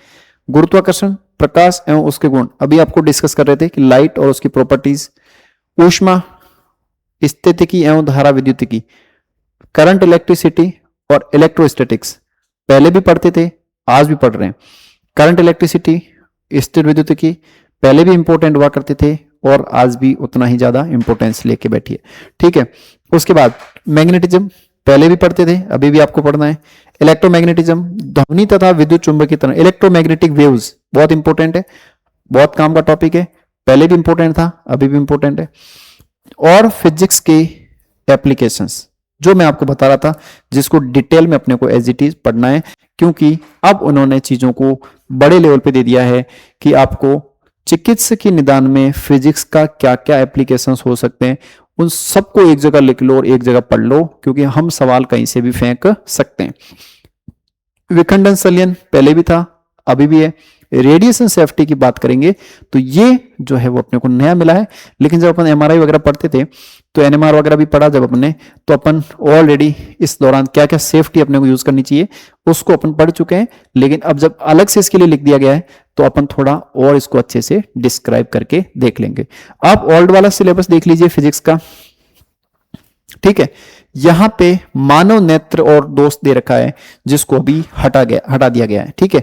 गुरुत्वाकर्षण, प्रकाश एवं उसके गुण, अभी आपको डिस्कस कर रहे थे कि लाइट और उसकी प्रॉपर्टीज। ऊष्मा, स्थितिकी एवं धारा विद्युतिकी, करंट, इलेक्ट्रिसिटी और इलेक्ट्रोस्टैटिक्स, पहले भी पढ़ते थे आज भी पढ़ रहे हैं। करंट, इलेक्ट्रिसिटी, स्थिर विद्युतिकी, पहले भी इंपॉर्टेंट हुआ करते थे और आज भी उतना ही ज्यादा इंपॉर्टेंस लेके बैठिए, ठीक है। उसके बाद मैग्नेटिज्म पहले भी पढ़ते थे, अभी भी आपको पढ़ना है। इलेक्ट्रोमैग्नेटिज्म, ध्वनि तथा विद्युत चुंबकीय तरंग, इलेक्ट्रोमैग्नेटिक वेव्स, बहुत इंपॉर्टेंट है, बहुत काम का टॉपिक है, पहले भी इंपॉर्टेंट था, अभी भी इंपॉर्टेंट है। और फिजिक्स के एप्लीकेशंस जो मैं आपको बता रहा था, जिसको डिटेल में अपने को एज इट इज पढ़ना है, क्योंकि अब उन्होंने चीजों को बड़े लेवल पे दे दिया है कि आपको चिकित्सकीय निदान में फिजिक्स का क्या क्या एप्लीकेशंस हो सकते हैं, उन सबको एक जगह लिख लो और एक जगह पढ़ लो, क्योंकि हम सवाल कहीं से भी फेंक सकते हैं। विखंडन संलयन पहले भी था, अभी भी है। रेडिएशन सेफ्टी की बात करेंगे तो ये जो है वो अपने को नया मिला है, लेकिन जब अपन एमआरआई वगैरह पढ़ते थे तो एनएमआर वगैरह भी पढ़ा जब अपने, तो अपन ऑलरेडी इस दौरान क्या क्या सेफ्टी अपने को यूज करनी चाहिए उसको अपन पढ़ चुके हैं। लेकिन अब जब अलग से इसके लिए लिख दिया गया है तो अपन थोड़ा और इसको अच्छे से डिस्क्राइब करके देख लेंगे। आप ओल्ड वाला सिलेबस देख लीजिए फिजिक्स का, ठीक है। यहां पे मानव नेत्र और दोष दे रखा है, जिसको अभी हटा दिया गया है, ठीक है।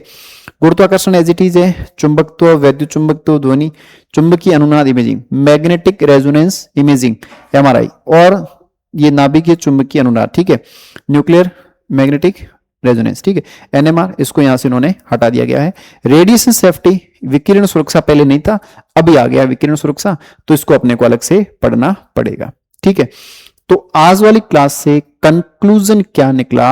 गुरुत्वाकर्षण एज इट इज है, चुंबकत्व, वैद्युत चुंबकत्व, ध्वनि चुंबकीय अनुनाद imaging, magnetic resonance imaging MRI, और ये नाभिकीय चुंबकीय अनुनाद, ठीक है, न्यूक्लियर मैग्नेटिक रेजोनेंस, ठीक है, एनएमआर, इसको यहां से इन्होंने हटा दिया गया है। रेडिएशन सेफ्टी, विकिरण सुरक्षा पहले नहीं था, अभी आ गया विकिरण सुरक्षा, तो इसको अपने को अलग से पढ़ना पड़ेगा, ठीक है। तो आज वाली क्लास से कंक्लूजन क्या निकला,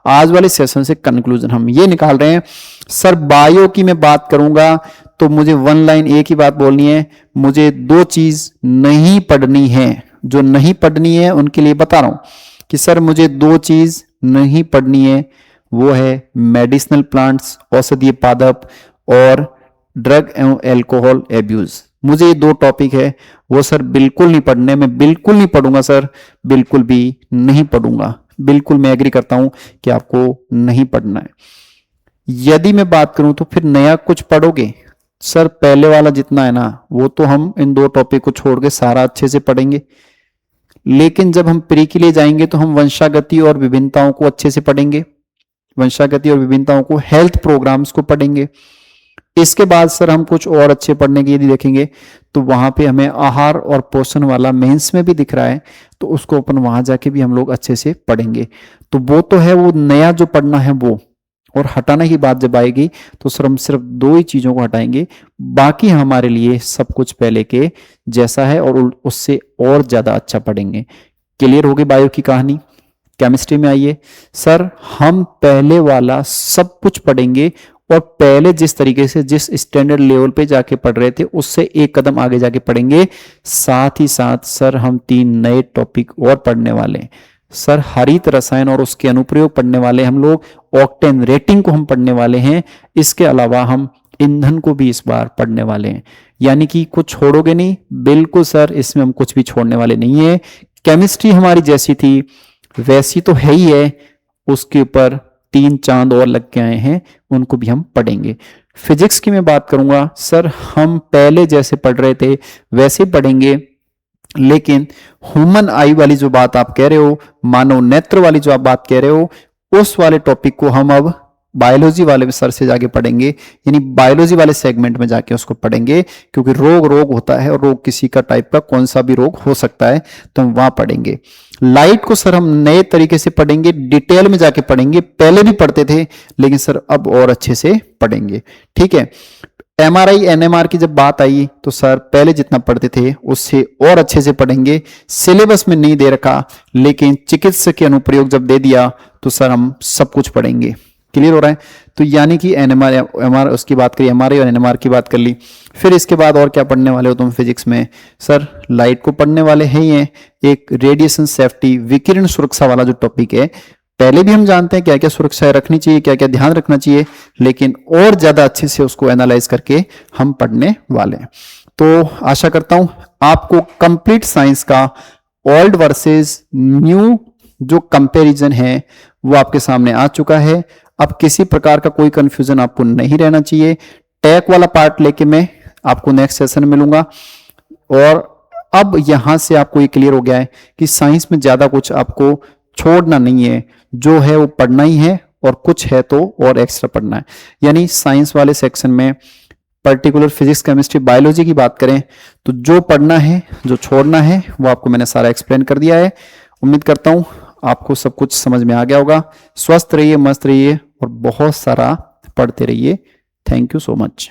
आज वाले सेशन से कंक्लूजन हम ये निकाल रहे हैं, सर बायो की मैं बात करूंगा तो मुझे वन लाइन एक ही बात बोलनी है, मुझे दो चीज नहीं पढ़नी है। जो नहीं पढ़नी है उनके लिए बता रहा हूं कि सर मुझे दो चीज नहीं पढ़नी है, वो है मेडिसिनल प्लांट्स, औषधीय पादप, और ड्रग एवं एल्कोहल एब्यूज। मुझे ये दो टॉपिक है वो सर बिल्कुल नहीं पढ़ने, मैं बिल्कुल नहीं पढ़ूंगा सर, बिल्कुल भी नहीं पढ़ूंगा, बिल्कुल मैं एग्री करता हूं कि आपको नहीं पढ़ना है। यदि मैं बात करूं तो फिर नया कुछ पढ़ोगे सर, पहले वाला जितना है ना वो तो हम इन दो टॉपिक को छोड़ के सारा अच्छे से पढ़ेंगे, लेकिन जब हम प्री के लिए जाएंगे तो हम वंशागति और विभिन्नताओं को अच्छे से पढ़ेंगे, वंशागति और विभिन्नताओं को, हेल्थ प्रोग्राम्स को पढ़ेंगे। इसके बाद सर हम कुछ और अच्छे पढ़ने की यदि देखेंगे तो वहां पे हमें आहार और पोषण वाला मेंस में भी दिख रहा है, तो उसको अपन वहां जाके भी हम लोग अच्छे से पढ़ेंगे। तो वो तो है, वो नया जो पढ़ना है वो, और हटाने की बात जब आएगी तो सर हम सिर्फ दो ही चीजों को हटाएंगे, बाकी हमारे लिए सब कुछ पहले के जैसा है और उससे और ज्यादा अच्छा पढ़ेंगे। क्लियर होगी बायो की कहानी। केमिस्ट्री में आइए, सर हम पहले वाला सब कुछ पढ़ेंगे और पहले जिस तरीके से जिस स्टैंडर्ड लेवल पे जाके पढ़ रहे थे उससे एक कदम आगे जाके पढ़ेंगे। साथ ही साथ सर हम 3 नए टॉपिक और पढ़ने वाले हैं सर, हरित रसायन और उसके अनुप्रयोग पढ़ने वाले हम लोग, ऑक्टेन रेटिंग को हम पढ़ने वाले हैं, इसके अलावा हम ईंधन को भी इस बार पढ़ने वाले हैं। यानी कि कुछ छोड़ोगे नहीं, बिल्कुल सर इसमें हम कुछ भी छोड़ने वाले नहीं है। केमिस्ट्री हमारी जैसी थी वैसी तो है ही है, उसके ऊपर 3 चांद और लग के आए हैं, उनको भी हम पढ़ेंगे। फिजिक्स की मैं बात करूंगा सर, हम पहले जैसे पढ़ रहे थे वैसे पढ़ेंगे, लेकिन ह्यूमन आई वाली जो बात आप कह रहे हो, मानव नेत्र वाली जो आप बात कह रहे हो, उस वाले टॉपिक को हम अब बायोलॉजी वाले सर से जाके पढ़ेंगे, यानी बायोलॉजी वाले सेगमेंट में जाके उसको पढ़ेंगे, क्योंकि रोग होता है और रोग किसी का टाइप का कौन सा भी रोग हो सकता है, तो हम वहां पढ़ेंगे। लाइट को सर हम नए तरीके से पढ़ेंगे, डिटेल में जाके पढ़ेंगे, पहले भी पढ़ते थे लेकिन सर अब और अच्छे से पढ़ेंगे, ठीक है। एमआरआई एनएमआर की जब बात आई तो सर पहले जितना पढ़ते थे उससे और अच्छे से पढ़ेंगे। सिलेबस में नहीं दे रखा, लेकिन चिकित्सक के अनुप्रयोग जब दे दिया तो सर हम सब कुछ पढ़ेंगे। क्लियर हो रहा है? तो यानी कि एनएमआर एमआर उसकी बात करी, एमआरआई और एनएमआर की बात कर ली। फिर इसके बाद और क्या पढ़ने वाले हो तुम फिजिक्स में? सर लाइट को पढ़ने वाले हैं ही हैं, एक रेडिएशन सेफ्टी विकिरण सुरक्षा वाला जो टॉपिक है, पहले भी हम जानते हैं क्या क्या सुरक्षा रखनी चाहिए, क्या क्या ध्यान रखना चाहिए, लेकिन और ज्यादा अच्छे से उसको एनालाइज करके हम पढ़ने वाले हैं। तो आशा करता हूं आपको कंप्लीट साइंस का ओल्ड वर्सेस न्यू जो कंपैरिजन है वो आपके सामने आ चुका है। अब किसी प्रकार का कोई कंफ्यूजन आपको नहीं रहना चाहिए। टैक वाला पार्ट लेके मैं आपको नेक्स्ट सेशन में मिलूंगा, और अब यहां से आपको ये क्लियर हो गया है कि साइंस में ज्यादा कुछ आपको छोड़ना नहीं है, जो है वो पढ़ना ही है, और कुछ है तो और एक्स्ट्रा पढ़ना है। यानी साइंस वाले सेक्शन में पर्टिकुलर फिजिक्स, केमिस्ट्री, बायोलॉजी की बात करें तो जो पढ़ना है, जो छोड़ना है, वो आपको मैंने सारा एक्सप्लेन कर दिया है। उम्मीद करता हूं आपको सब कुछ समझ में आ गया होगा। स्वस्थ रहिए, मस्त रहिए और बहुत सारा पढ़ते रहिए। Thank you so much.